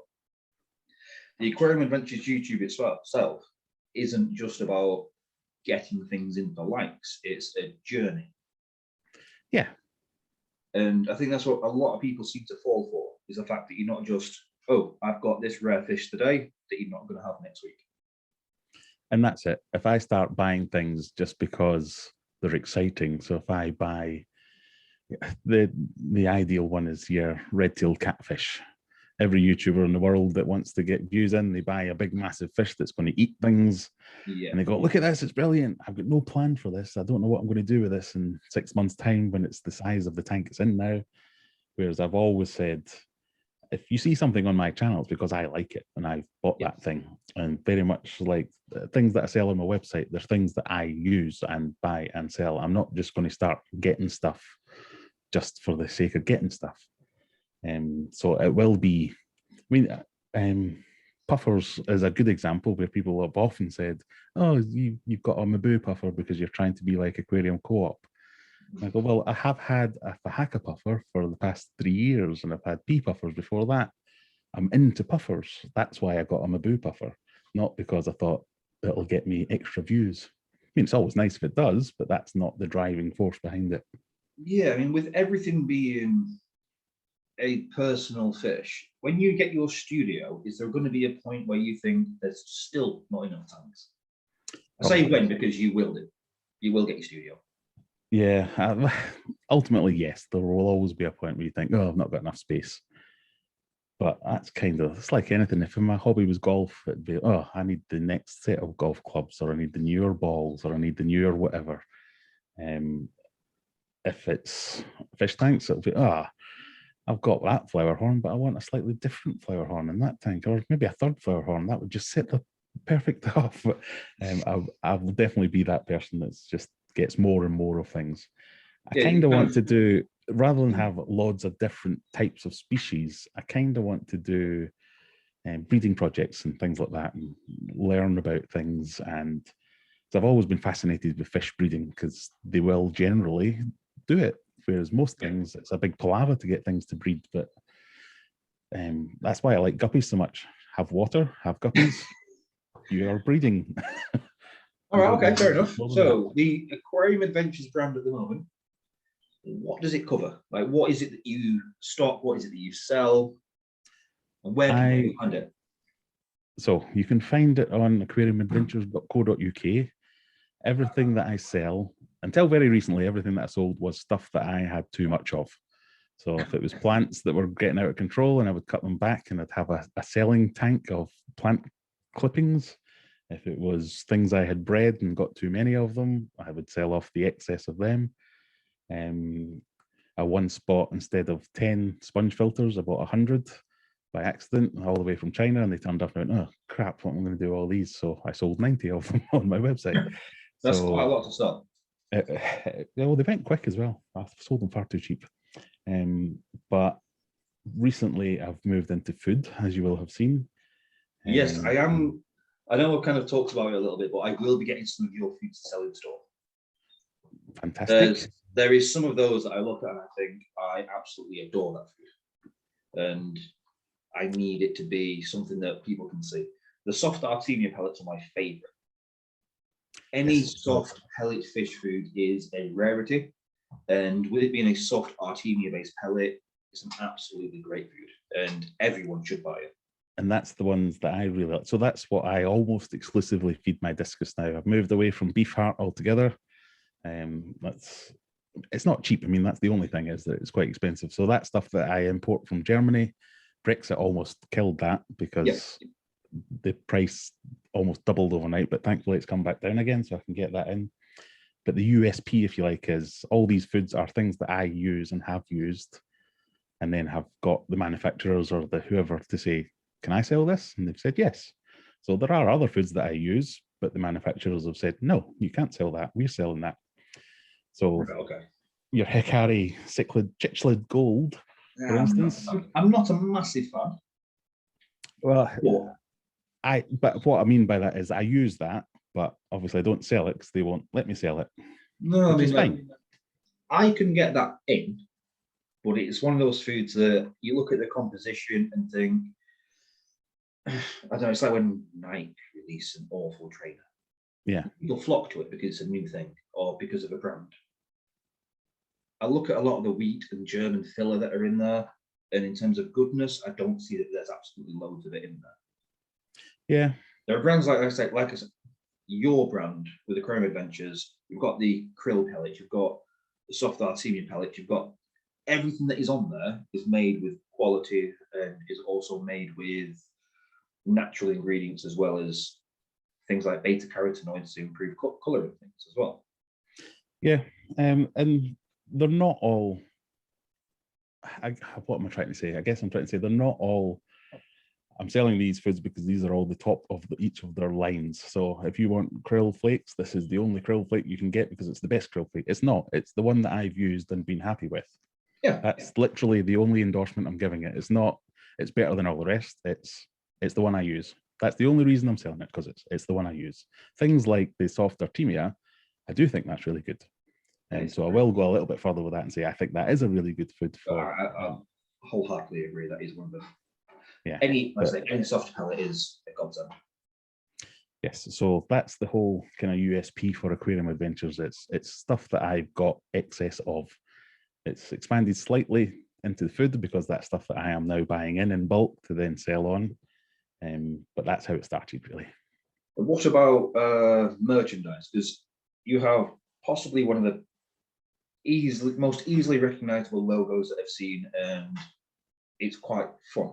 The Aquarium Adventures YouTube itself isn't just about getting things in for likes. It's a journey. Yeah. And I think that's what a lot of people seem to fall for, is the fact that you're not just, oh, I've got this rare fish today that you're not going to have next week. And that's it. If I start buying things just because they're exciting, so if I buy, the ideal one is your red-tailed catfish. Every YouTuber in the world that wants to get views in, they buy a big, massive fish that's going to eat things. Yeah. And they go, look at this, it's brilliant. I've got no plan for this. I don't know what I'm going to do with this in 6 months' time when it's the size of the tank it's in now. Whereas I've always said, if you see something on my channel, it's because I like it and I've bought that thing. And very much like things that I sell on my website, there's things that I use and buy and sell. I'm not just going to start getting stuff just for the sake of getting stuff. So it will be, I mean, puffers is a good example where people have often said, oh, you've got a Mabu puffer because you're trying to be like Aquarium Co-op. I go, well, I have had a Fahaka puffer for the past 3 years, and I've had pea puffers before that. I'm into puffers. That's why I got a Mabu puffer. not because I thought it'll get me extra views. I mean, it's always nice if it does, but that's not the driving force behind it. Yeah, I mean, with everything being a personal fish, when you get your studio, is there going to be a point where you think there's still not enough tanks? I say when because you will do. You will get your studio. Yeah, ultimately, yes, there will always be a point where you think, oh, I've not got enough space. But that's it's like anything. If my hobby was golf, it'd be, oh, I need the next set of golf clubs, or I need the newer balls, or I need the newer whatever. If it's fish tanks, it'll be, I've got that flower horn, but I want a slightly different flower horn in that tank, or maybe a third flower horn. That would just set the perfect off. But I will definitely be that person that's just gets more and more of things. I kind of want to do, rather than have loads of different types of species, I kind of want to do breeding projects and things like that, and learn about things. And I've always been fascinated with fish breeding because they will generally do it, whereas most things, it's a big palaver to get things to breed. But that's why I like guppies so much. Have water, have guppies, you are breeding. All right, okay, fair enough. So the Aquarium Adventures brand at the moment, what does it cover? Like, what is it that you stock? What is it that you sell? And where can you find it? So you can find it on aquariumadventures.co.uk. Everything that I sell, until very recently, everything that I sold was stuff that I had too much of. So if it was plants that were getting out of control, and I would cut them back, and I'd have a selling tank of plant clippings. If it was things I had bred and got too many of them, I would sell off the excess of them. I once bought, instead of 10 sponge filters, I bought 100 by accident, all the way from China, and they turned up and went, oh crap, what am I going to do all these? So I sold 90 of them on my website. That's quite a lot to start. Well, they went quick as well. I sold them far too cheap. But recently I've moved into food, as you will have seen. Yes, I am. I know I've kind of talked about it a little bit, but I will be getting some of your food to sell in store. Fantastic. There is some of those that I look at and I think I absolutely adore that food, and I need it to be something that people can see. The soft Artemia pellets are my favorite. Any soft pellet fish food is a rarity, and with it being a soft Artemia based pellet, it's an absolutely great food, and everyone should buy it. And that's the ones that I really like. So that's what I almost exclusively feed my discus now. I've moved away from beef heart altogether. It's not cheap. I mean, that's the only thing, is that it's quite expensive. So that stuff that I import from Germany, Brexit almost killed that, because the price almost doubled overnight, but thankfully it's come back down again, so I can get that in. But the USP, if you like, is all these foods are things that I use and have used, and then have got the manufacturers or the whoever to say, can I sell this? And they've said yes. So there are other foods that I use, but the manufacturers have said, no, you can't sell that. We're selling that. So your Hikari Cichlid Chichlid Gold, for instance. I'm not a massive fan. Well, but what I mean by that is I use that, but obviously I don't sell it because they won't let me sell it. No, I mean, fine. I can get that in, but it's one of those foods that you look at the composition and think, I don't know, it's like when Nike release an awful trainer. Yeah. People flock to it because it's a new thing or because of a brand. I look at a lot of the wheat and German filler that are in there, and in terms of goodness, I don't see that there's absolutely loads of it in there. Yeah. There are brands like I said, your brand with the Aquarium Adventures, you've got the krill pellets, you've got the soft Artemia pellets, you've got everything that is on there is made with quality and is also made with natural ingredients, as well as things like beta carotenoids to improve color and things as well. Yeah, and they're not all. What am I trying to say? I guess I'm trying to say they're not all. I'm selling these foods because these are all the top of each of their lines. So if you want krill flakes, this is the only krill flake you can get because it's the best krill flake. It's not. It's the one that I've used and been happy with. Yeah, that's literally the only endorsement I'm giving it. It's not. It's better than all the rest. It's the one I use. That's the only reason I'm selling it, because it's the one I use. Things like the soft Artemia, I do think that's really good. And so I will go a little bit further with that and say I think that is a really good food for. I wholeheartedly agree. That is one of them. Yeah. Any soft pellet is a godsend. Yes, so that's the whole kind of USP for Aquarium Adventures. It's stuff that I've got excess of. It's expanded slightly into the food because that's stuff that I am now buying in bulk to then sell on. But that's how it started, really. But what about merchandise? Because you have possibly one of the most easily recognizable logos that I've seen, and it's quite fun.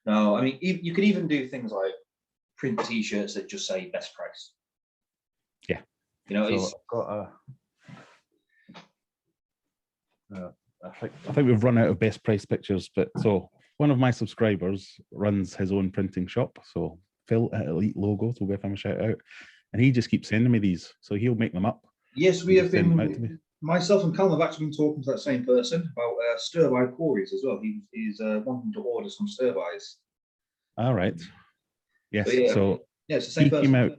Now, I mean, you can even do things like print T-shirts that just say best price. Yeah, you know, so I've got I think we've run out of best price pictures, but so one of my subscribers runs his own printing shop. So Phil at Elite Logos will give him a shout out, and he just keeps sending me these. So he'll make them up. Yes, we have been. Myself and Callum have actually been talking to that same person about stir-by quarries as well. He's wanting to order some stir-bys. All right. Yes. So yeah, it's the same person. Came out,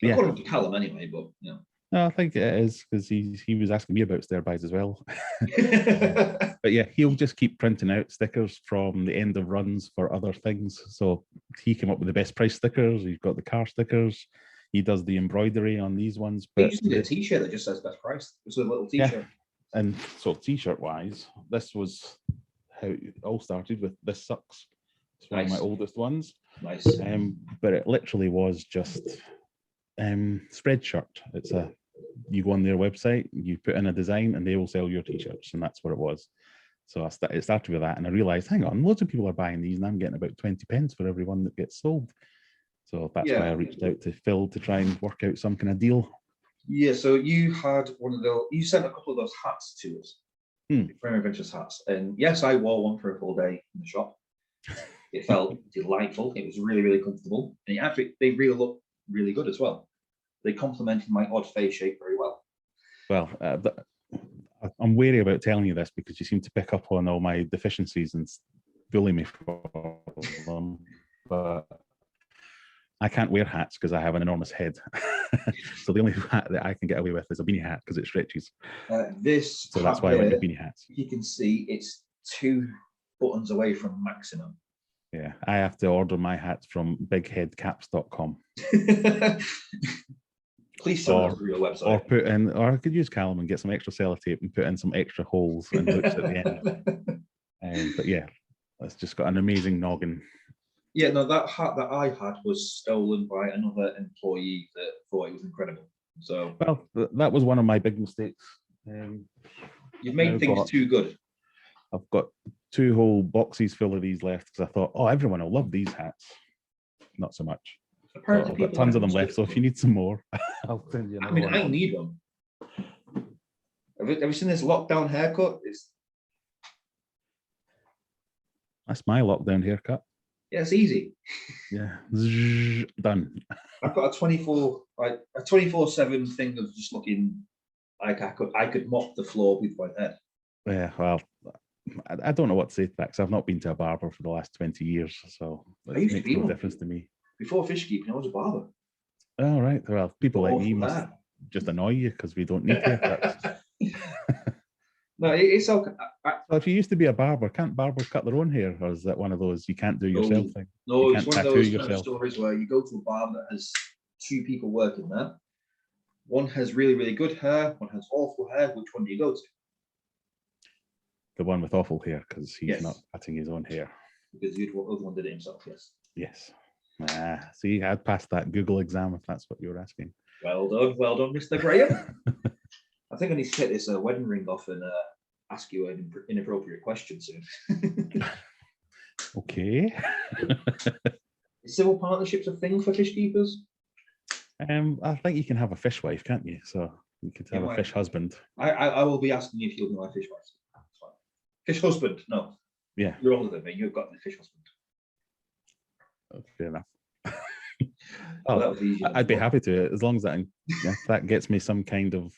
according to Callum, anyway. But you know. No, I think it is because he was asking me about stir-bys as well. But yeah, he'll just keep printing out stickers from the end of runs for other things. So he came up with the best price stickers. He's got the car stickers. He does the embroidery on these ones. But you just need a T-shirt that just says best price. It's a little T-shirt. Yeah. And so T-shirt wise, this was how it all started with This Sucks. It's one of my oldest ones. Nice. But it literally was just Spreadshirt. It's you go on their website, you put in a design, and they will sell your T-shirts, and that's what it was. So it started with that, and I realized, hang on, loads of people are buying these, and I'm getting about 20 pence for every one that gets sold. So that's why I reached out to Phil to try and work out some kind of deal. Yeah, so you had you sent a couple of those hats to us, Aquarium Adventures hats, and yes, I wore one for a full day in the shop. It felt delightful. It was really, really comfortable, and they really look really good as well. They complemented my odd face shape very well. Well, I'm wary about telling you this because you seem to pick up on all my deficiencies and bully me for them. But I can't wear hats because I have an enormous head. So the only hat that I can get away with is a beanie hat because it stretches. So that's why I went with beanie hats. You can see it's 2 buttons away from maximum. Yeah, I have to order my hats from bigheadcaps.com. Please sell us your website. Or I could use Callum and get some extra sellotape and put in some extra holes and hooks at the end. But yeah, it's just got an amazing noggin. Yeah, no, that hat that I had was stolen by another employee that thought it was incredible. So well, that was one of my big mistakes. You've made things too good. I've got 2 whole boxes full of these left because I thought, oh, everyone will love these hats. Not so much. Apparently, I've got tons of them left, so if you need some more, I'll send you another one. I need them. Have you seen this lockdown haircut? That's my lockdown haircut. Yeah, it's easy. Yeah, done. I've got a 24/7 thing of just looking like I could mop the floor with my head. Yeah, well, I don't know what to say to that because I've not been to a barber for the last 20 years, so it makes no difference to me. Before fish keeping, I was a barber. Oh, right. Well, people like me must just annoy you because we don't need haircuts. No, it's okay. So if you used to be a barber, can't barbers cut their own hair, or is that one of those you can't do yourself thing? No, it's one of those kind of stories where you go to a barber that has 2 people working there. One has really, really good hair. One has awful hair. Which one do you go to? The one with awful hair, because he's not cutting his own hair. Because the other one did it himself. Yes. Yes. See, I'd passed that Google exam if that's what you were asking. Well done, Mr. Graham. I think I need to take this wedding ring off and ask you an inappropriate question soon. Okay. Is civil partnerships a thing for fish keepers? I think you can have a fish wife, can't you? So you could have a fish husband. I will be asking you if you'll be my fish wife. Fish husband? No. Yeah. You're older than me. You've got the fish husband. Fair enough. I'd be happy to, as long as that gets me some kind of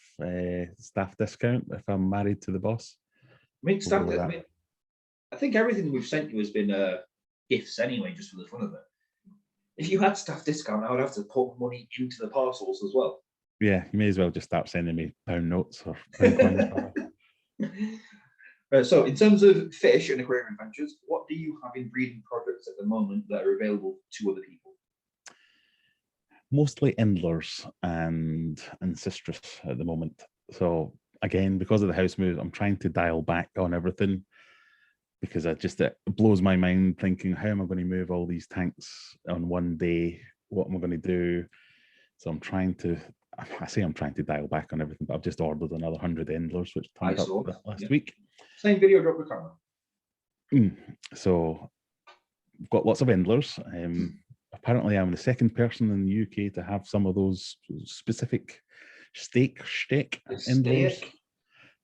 staff discount if I'm married to the boss. I think everything we've sent you has been gifts anyway, just for the fun of it. If you had staff discount, I would have to put money into the parcels as well. Yeah, you may as well just start sending me pound notes or pound coins. So in terms of fish and Aquarium Adventures, what do you have in breeding projects at the moment that are available to other people? Mostly Endlers and Cistrus at the moment. So again, because of the house move, I'm trying to dial back on everything, because it blows my mind thinking, how am I going to move all these tanks on one day? What am I going to do? So I'm trying to dial back on everything, but I've just ordered another 100 Endlers, which turned up last week. Same video, drop the camera. So I've got lots of Endlers. Apparently I'm the second person in the UK to have some of those specific steak Endlers.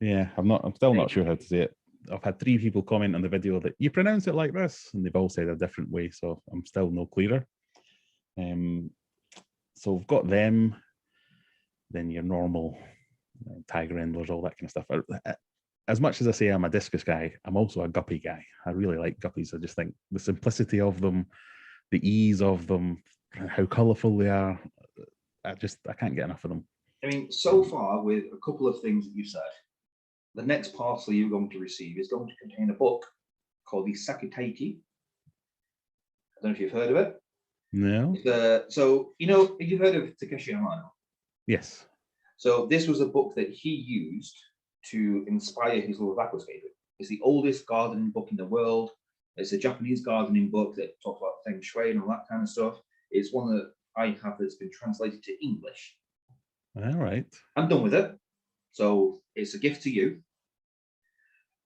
Yeah, I'm still not sure how to say it. I've had 3 people comment on the video that you pronounce it like this, and they've all said a different way, so I'm still no clearer. So we've got them, then your normal tiger endlers, all that kind of stuff. As much as I say I'm a discus guy, I'm also a guppy guy. I really like guppies. I just think the simplicity of them, the ease of them, how colourful they are, I can't get enough of them. I mean, so far, with a couple of things that you said, the next parcel you're going to receive is going to contain a book called the Sakutaki. I don't know if you've heard of it. No. So, have you heard of Takeshi Amano? Yes. So this was a book that he used to inspire his love of aquascaping. It's the oldest gardening book in the world. It's a Japanese gardening book that talks about feng shui and all that kind of stuff. It's one that I have that's been translated to English. All right. I'm done with it. So it's a gift to you.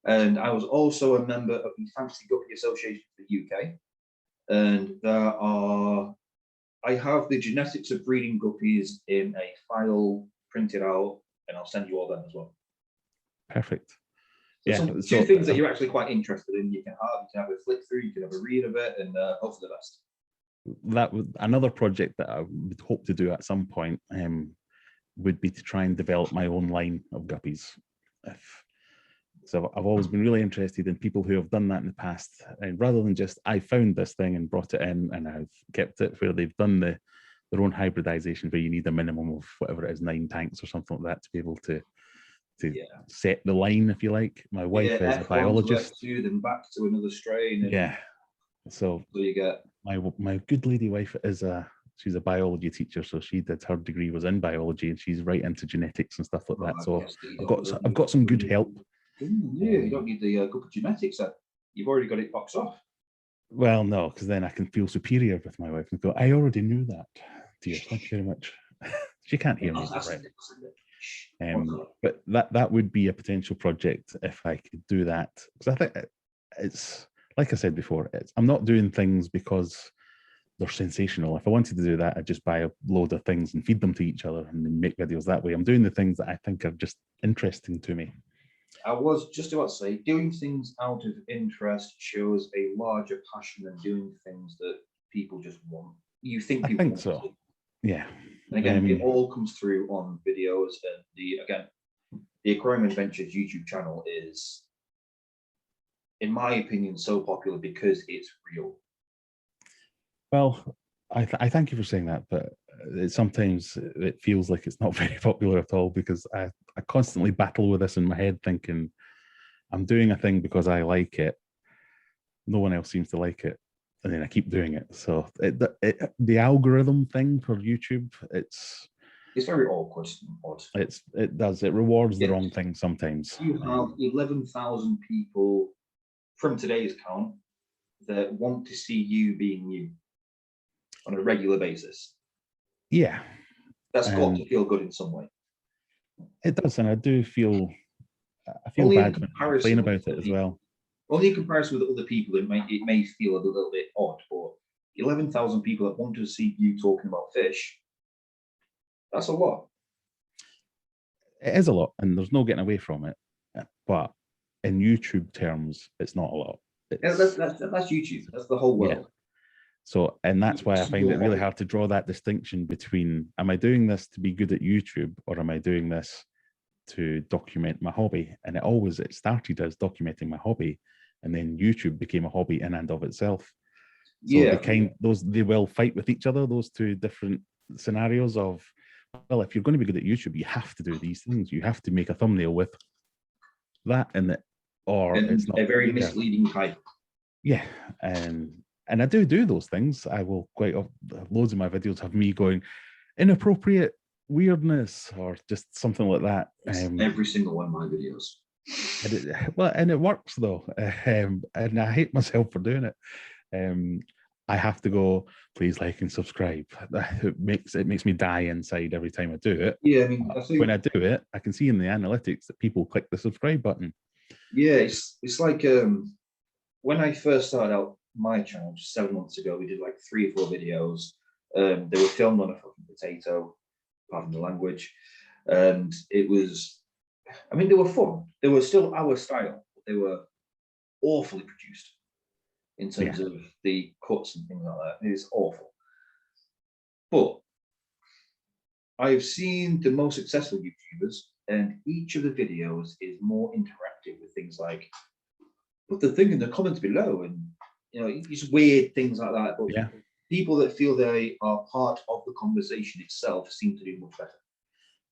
And I was also a member of the Fantasy Guppy Association for the UK. And I have the genetics of breeding guppies in a file printed out, and I'll send you all them as well. Perfect. So two things that you're actually quite interested in. You can have a flick through, you can have a read of it, and hope for the best. That was another project that I would hope to do at some point. Would be to try and develop my own line of guppies. So I've always been really interested in people who have done that in the past, and rather than just I found this thing and brought it in and I've kept it, where they've done their own hybridization where you need a minimum of whatever it is, 9 tanks or something like that to be able to set the line, if you like. My wife is a biologist. Then back to another strain. Yeah. So you get my good lady wife she's a biology teacher, so she did her degree was in biology, and she's right into genetics and stuff like that. So I've got some good help. Yeah, you don't need the guppy genetics. You've already got it boxed off. Well, no, because then I can feel superior with my wife and go, I already knew that. Dear, thank you very much. She can't hear me, right? But that would be a potential project if I could do that, because I think it's like I said before. I'm not doing things because they're sensational. If I wanted to do that, I'd just buy a load of things and feed them to each other and then make videos that way. I'm doing the things that I think are just interesting to me. I was just about to say, doing things out of interest shows a larger passion than doing things that people just want. You think people want so. To. Yeah. And again, it all comes through on videos. And the Aquarium Adventures YouTube channel is, in my opinion, so popular because it's real. Well, I thank you for saying that, but sometimes it feels like it's not very popular at all, because I constantly battle with this in my head, thinking I'm doing a thing because I like it. No one else seems to like it, and then I keep doing it. So the algorithm thing for YouTube, it's very awkward and odd. It rewards the wrong thing sometimes. You have 11,000 people from today's count that want to see you being you on a regular basis. Yeah. That's got to feel good in some way. It does, and I feel bad when I complain about it as well. Only in comparison with other people, it may feel a little bit odd, but 11,000 people that want to see you talking about fish, that's a lot. It is a lot, and there's no getting away from it. But in YouTube terms, it's not a lot. That's YouTube. That's the whole world. Yeah. So, and that's why I find it really hard to draw that distinction between, am I doing this to be good at YouTube, or am I doing this to document my hobby? And it started as documenting my hobby, and then YouTube became a hobby in and of itself. So they will fight with each other, those two different scenarios of, well, if you're going to be good at YouTube, you have to do these things. You have to make a thumbnail with that in it, or it's not a very misleading title. Yeah, and I do those things. I will loads of my videos have me going, inappropriate weirdness or just something like that. Every single one of my videos. And it works though, and I hate myself for doing it. I have to go, please like and subscribe. It makes me die inside every time I do it. Yeah, I mean, when I do it, I can see in the analytics that people click the subscribe button. Yeah, it's like when I first started out my channel just 7 months ago, we did like 3 or 4 videos. They were filmed on a fucking potato, pardon the language, and it was, I mean, they were fun. They were still our style, but they were awfully produced in terms of the cuts and things like that. It is awful. But I've seen the most successful YouTubers, and each of the videos is more interactive with things like put the thing in the comments below, and you know, just weird things like that. But people that feel they are part of the conversation itself seem to do much better.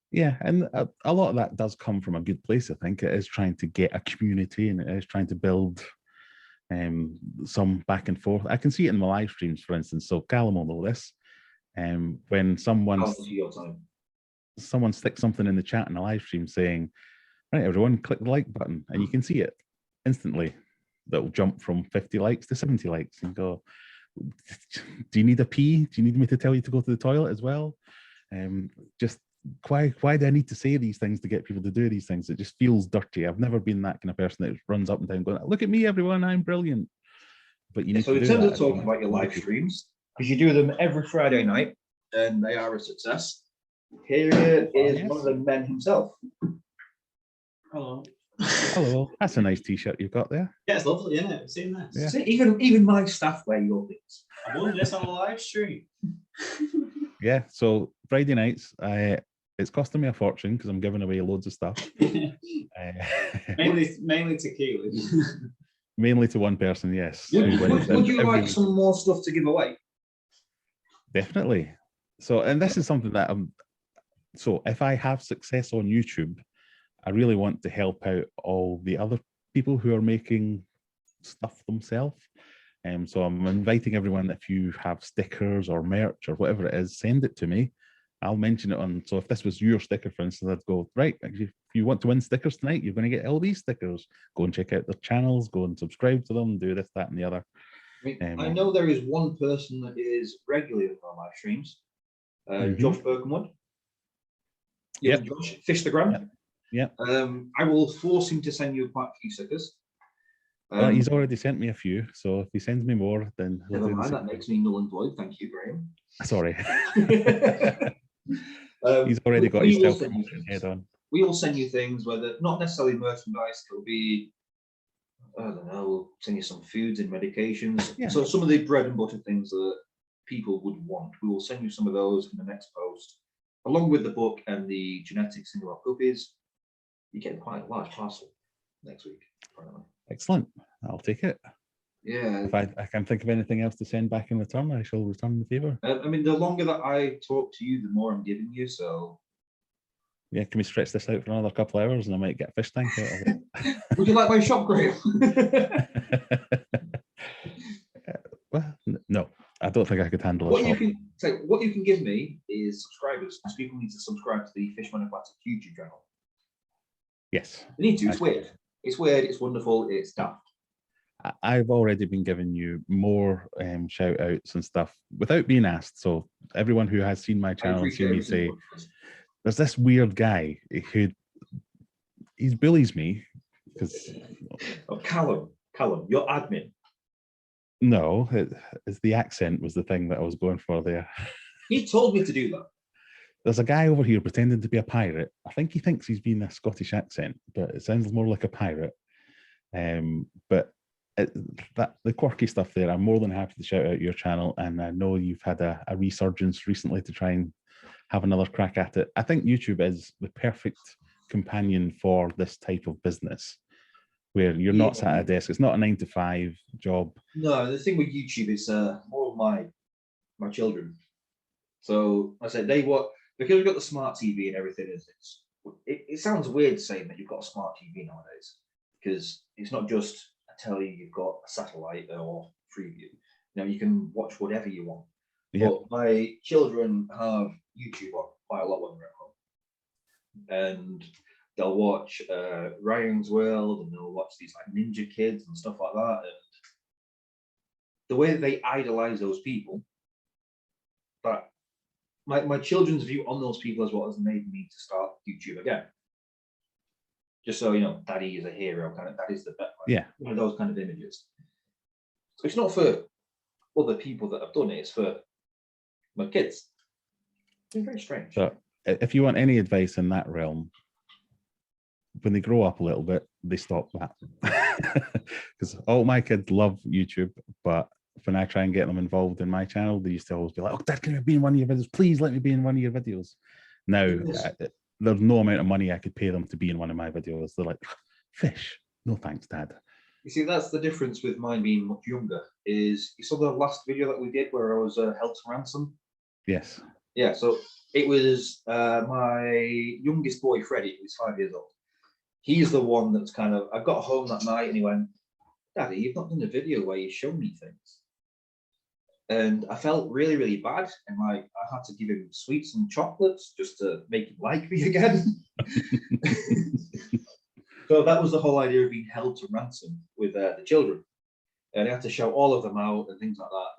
Yeah, and a lot of that does come from a good place. I think it is trying to get a community, and it is trying to build some back and forth. I can see it in my live streams, for instance. So Callum will know this. When someone sticks something in the chat in a live stream saying, right, everyone, click the like button, and you can see it instantly. That'll jump from 50 likes to 70 likes and go, do you need a pee? Do you need me to tell you to go to the toilet as well? Just why do I need to say these things to get people to do these things? It just feels dirty. I've never been that kind of person that runs up and down going, look at me, everyone, I'm brilliant. But you need so to in do terms that. of talking about your live streams, because you do them every Friday night and they are a success, here is one of the men himself. Hello. Hello, that's a nice t-shirt you've got there. Yeah, it's lovely, isn't it? I've seen this. Yeah. See, even my staff wear your things. I'm on this on a live stream. Yeah, so Friday nights, it's costing me a fortune because I'm giving away loads of stuff. Mainly tequila. Mainly to one person, yes. Would you like some more stuff to give away? Definitely. So, and this is something that so if I have success on YouTube, I really want to help out all the other people who are making stuff themselves. So I'm inviting everyone, if you have stickers or merch or whatever it is, send it to me. I'll mention it on, so if this was your sticker, for instance, I'd go, right, if you want to win stickers tonight, you're going to get all these stickers. Go and check out their channels, go and subscribe to them, do this, that, and the other. I know there is one person that is regularly on our live streams, Josh Birkenwood. Yep. Josh, Fish the Gram. Yeah. I will force him to send you quite a few stickers. He's already sent me a few, so if he sends me more, then never mind. That makes me null and void. Thank you, Graeme. Sorry. He's already got his head on. We will send you things, whether not necessarily merchandise. It'll be, I don't know. We'll send you some foods and medications. Yeah. So some of the bread and butter things that people would want, we will send you some of those in the next post, along with the book and the genetic single puppies. You get quite a large parcel next week, apparently. Excellent. I'll take it. Yeah. If I can think of anything else to send back in return, I shall return the favour. I mean, the longer that I talk to you, the more I'm giving you, so... Yeah, can we stretch this out for another couple of hours and I might get a fish tank out of it? Would you like my shop, Graeme? Well, no, I don't think I could handle a shop. What you can give me is subscribers, because people need to subscribe to the Fishman Chats YouTube channel. Yes. They need to. It's weird. It's weird. It's wonderful. It's daft. I've already been giving you more shout outs and stuff without being asked. So everyone who has seen my channel and seen me say, there's this weird guy who he bullies me because Callum, your admin. No, it's the accent was the thing that I was going for there. He told me to do that. There's a guy over here pretending to be a pirate. I think he thinks he's being a Scottish accent, but it sounds more like a pirate. But the quirky stuff there, I'm more than happy to shout out your channel, and I know you've had a resurgence recently to try and have another crack at it. I think YouTube is the perfect companion for this type of business, where you're not sat at a desk. It's not a 9-to-5 job. No, the thing with YouTube is more of my children. So I said because we've got the smart TV and everything. It sounds weird saying that you've got a smart TV nowadays, because it's not just a telly. You've got a satellite or Freeview. You know, you can watch whatever you want. Yep. But my children have YouTube on quite a lot when they're at home. And they'll watch Ryan's World, and they'll watch these like Ninja Kids and stuff like that. And the way that they idolize those people, but my children's view on those people is what has made me to start YouTube again. Just so you know, Daddy is a hero, kind of. That is the best. Yeah. One of those kind of images. So it's not for other people that have done it. It's for my kids. It's very strange. So if you want any advice in that realm, when they grow up a little bit, they stop that. Because all my kids love YouTube, but when I try and get them involved in my channel, they used to always be like, "Oh, Dad, can I be in one of your videos? Please let me be in one of your videos." Now, there's no amount of money I could pay them to be in one of my videos. They're like, "Fish, no thanks, Dad." You see, that's the difference with mine being much younger. Is you saw the last video that we did where I was held to ransom? Yes. Yeah, so it was my youngest boy, Freddie, who's 5 years old. He's the one that's kind of, I got home that night and he went, "Daddy, you've not done a video where you show me things." And I felt really, really bad. And like, I had to give him sweets and chocolates just to make him like me again. So that was the whole idea of being held to ransom with the children. And I had to show all of them out and things like that.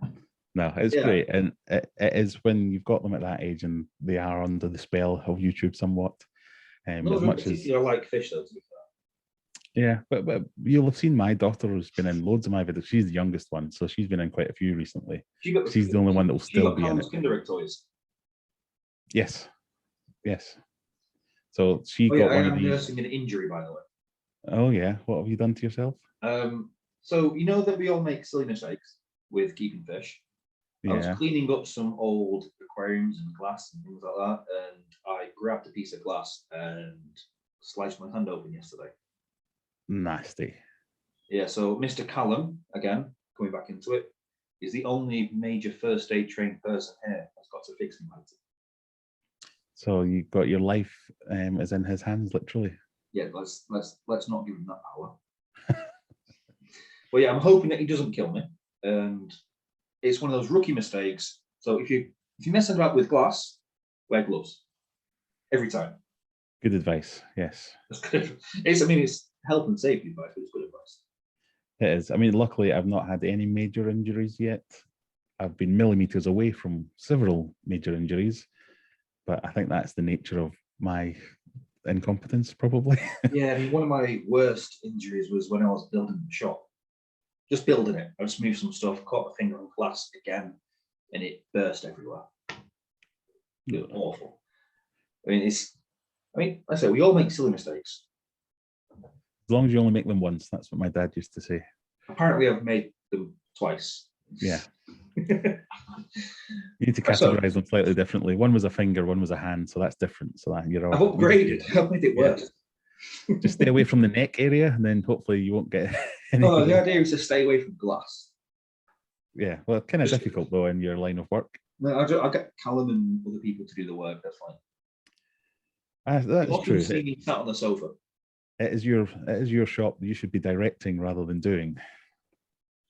But no, it's great. And it is when you've got them at that age and they are under the spell of YouTube somewhat. As much as I like fish though, to be fair. Yeah, but you'll have seen my daughter who's been in loads of my videos. She's the youngest one, so she's been in quite a few recently. She's the only one that will still be in it. Kinder Egg toys. Yes, yes. So she got one of these. I am nursing an injury, by the way. Oh yeah, what have you done to yourself? So you know that we all make silly mistakes with keeping fish. Yeah. I was cleaning up some old aquariums and glass and things like that, and I grabbed a piece of glass and sliced my hand open yesterday. Nasty. Yeah, so Mr. Callum, again, coming back into it, is the only major first aid trained person here that's got to fix me later. So you got your life is in his hands, literally. Yeah, let's not give him that power. Well, yeah, I'm hoping that he doesn't kill me. And it's one of those rookie mistakes. So if you're messing about with glass, wear gloves. Every time. Good advice, yes. It's health and safety advice, but it's good advice. It is. I mean, luckily, I've not had any major injuries yet. I've been millimeters away from several major injuries, but I think that's the nature of my incompetence, probably. Yeah, I mean, one of my worst injuries was when I was building the shop. Just building it. I just moved some stuff, caught a finger on glass again, and it burst everywhere. It was awful. I I say we all make silly mistakes. As long as you only make them once, that's what my dad used to say. Apparently, I've made them twice. Yeah. You need to categorize them slightly differently. One was a finger, one was a hand, so that's different. So that you're all. I've upgraded. I've made it worse. Just stay away from the neck area, and then hopefully you won't get. No, the idea is to stay away from glass. Yeah, well, kind of difficult though in your line of work. No, I'll get Callum and other people to do the work. That's fine. That's true. See me sat on the sofa. It is your shop. You should be directing rather than doing.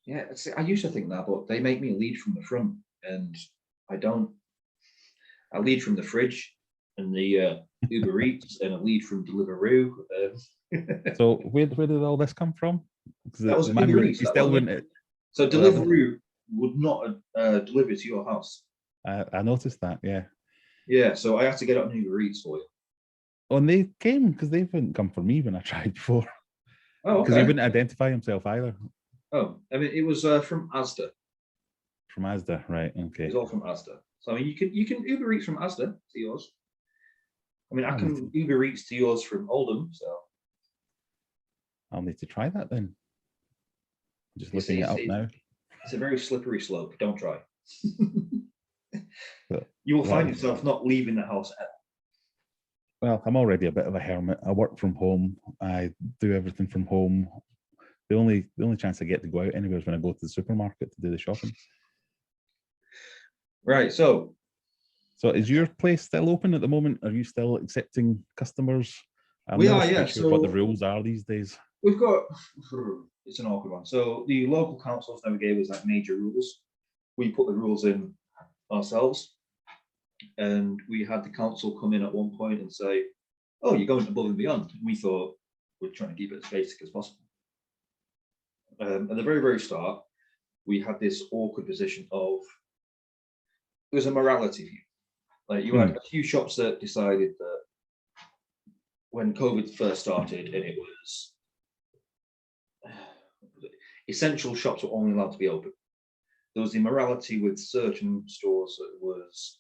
Yeah, I used to think that, but they make me lead from the front, and I don't. I lead from the fridge and the Uber Eats, and I lead from Deliveroo. So where did all this come from? That was Uber Eats. So Deliveroo would not deliver to your house. I noticed that. Yeah. Yeah, so I had to get it on Uber Eats for you. Oh, and they came because they wouldn't come for me when I tried before. Oh, okay. Because he wouldn't identify himself either. Oh, I mean, it was from Asda. From Asda, right? Okay. It's all from Asda. So I mean, you can Uber Eats from Asda to yours. I mean, I can Uber Eats to yours from Oldham. So I'll need to try that then. I'm just looking it up now. It's a very slippery slope. Don't try. You will find yourself not leaving the house ever. Well, I'm already a bit of a hermit. I work from home. I do everything from home. The only chance I get to go out anywhere is when I go to the supermarket to do the shopping. Right. So is your place still open at the moment? Are you still accepting customers? We are, yeah. Sure what the rules are these days. We've got, it's an awkward one. So the local councils never gave us like major rules. We put the rules in ourselves. And we had the council come in at one point and say, oh, you're going above and beyond. And we thought we're trying to keep it as basic as possible. At the very, very start, we had this awkward position of, it was a morality view. Like you had a few shops that decided that when COVID first started and it was essential shops were only allowed to be open. There was the morality with certain stores that was,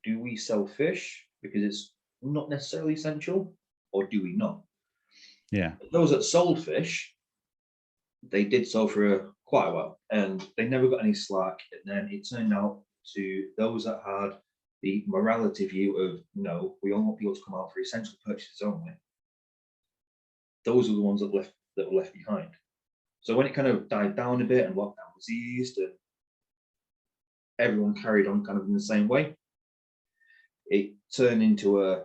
do we sell fish because it's not necessarily essential, or do we not? Yeah. Those that sold fish, they did so for quite a while, and they never got any slack. And then it turned out to those that had the morality view of, no, we all want people to come out for essential purchases only. Those are the ones that were left behind. So when it kind of died down a bit and lockdown was eased and everyone carried on kind of in the same way, it turned into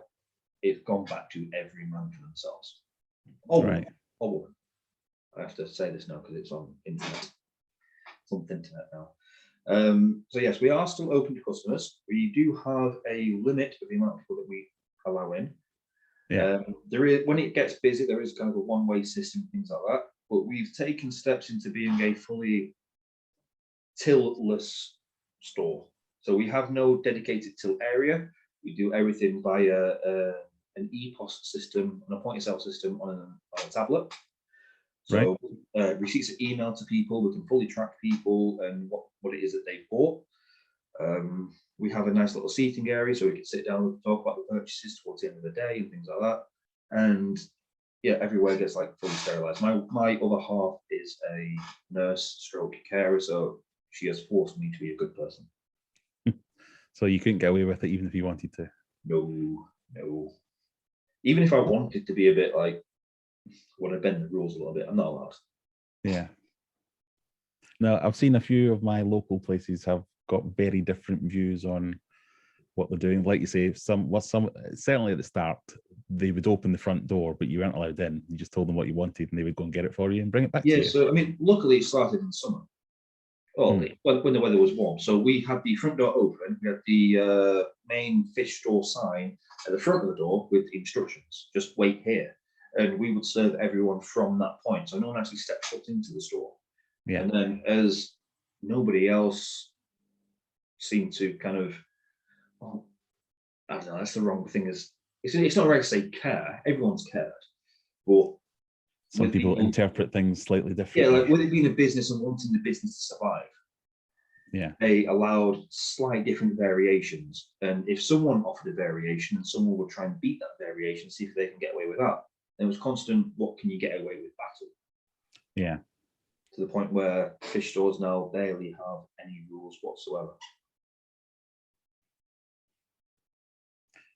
it's gone back to every man for themselves. Right. Or woman. I have to say this now because it's on internet. It's on the internet now. So yes, we are still open to customers. We do have a limit of the amount of people that we allow in. Yeah. There is, when it gets busy, there is kind of a one-way system, things like that. But we've taken steps into being a fully till-less store. So we have no dedicated till area. We do everything via an EPOS system, an point-of-sale system on a tablet. So receipts are emailed to people. We can fully track people and what it is that they've bought. We have a nice little seating area so we can sit down and talk about the purchases towards the end of the day and things like that. And yeah, everywhere gets like fully sterilized. My other half is a nurse stroke carer, so she has forced me to be a good person. So you couldn't get away with it even if you wanted to? No. Even if I wanted to be a bit like, want to bend the rules a little bit, I'm not allowed. Yeah. No, I've seen a few of my local places have got very different views on what they're doing. Like you say, certainly at the start, they would open the front door, but you weren't allowed in. You just told them what you wanted and they would go and get it for you and bring it back to you. Yeah, so I mean, luckily it started in summer. Well, when the weather was warm. So we had the front door open, we had the main fish store sign at the front of the door with instructions, just wait here. And we would serve everyone from that point. So no one actually stepped foot into the store. Yeah. And then as nobody else seemed to kind of, well, I don't know, that's the wrong thing. It's not right to say care. Everyone's cared. But some people interpret things slightly differently. Yeah, like with it being a business and wanting the business to survive, yeah, they allowed slight different variations. And if someone offered a variation and someone would try and beat that variation, see if they can get away with that, there was constant, what can you get away with battle? Yeah. To the point where fish stores now barely have any rules whatsoever.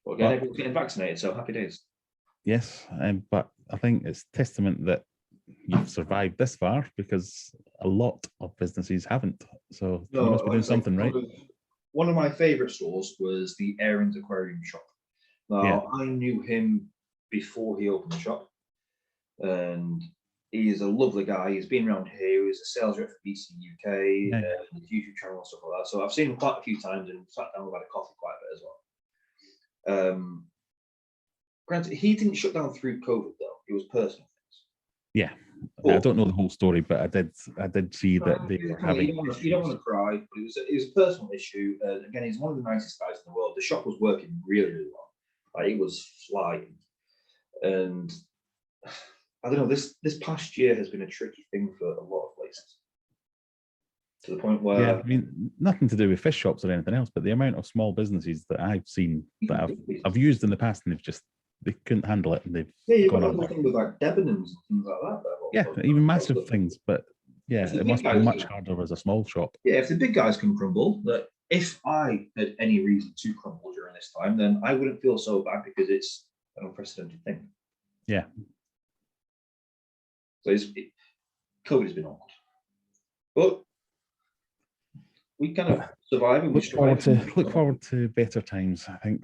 But again, everyone's getting vaccinated, so happy days. Yes, but I think it's testament that you've survived this far because a lot of businesses haven't. So you must be doing something right. One of my favourite stores was the Aaron's Aquarium shop. Now, I knew him before he opened the shop, and he's a lovely guy. He's been around here. He was a sales rep for BC UK, and his YouTube channel and stuff like that. So I've seen him quite a few times and sat down, we've had a coffee quite a bit as well. Granted, he didn't shut down through COVID though. It was personal things. Yeah, I don't know the whole story, but I did see that they were having. You don't want to cry, but it was a personal issue. Again, he's one of the nicest guys in the world. The shop was working really, really well. Like, it was flying, and I don't know. This past year has been a tricky thing for a lot of places. To the point where, I mean, nothing to do with fish shops or anything else, but the amount of small businesses that I've seen that I've used in the past, and they couldn't handle it, and they've you've got the thing with like Debenhams and things like that. Yeah, even massive things, but yeah, it must be much harder as a small shop. Yeah, if the big guys can crumble, that if I had any reason to crumble during this time, then I wouldn't feel so bad because it's an unprecedented thing. Yeah. So COVID has been awkward, but we kind of survive and look forward to better times. I think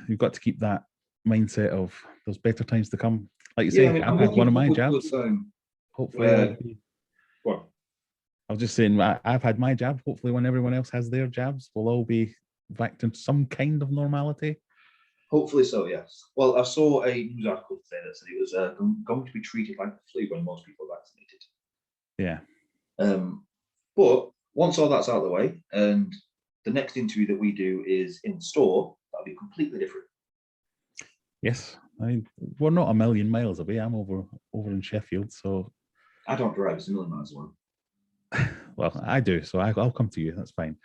you've got to keep that mindset of those better times to come. Like you say, I've had one of my jabs. Hopefully, I was just saying, I've had my jab. Hopefully, when everyone else has their jabs, we'll all be back to some kind of normality. Hopefully so, yes. Well, I saw a news article today that said it was going to be treated like the flu when most people are vaccinated. Yeah. But once all that's out of the way, and the next interview that we do is in store, that'll be completely different. Yes. I mean, we're not a million miles away. I'm over in Sheffield, so. I don't drive, it's a million miles away. Well, I do, so I'll come to you. That's fine.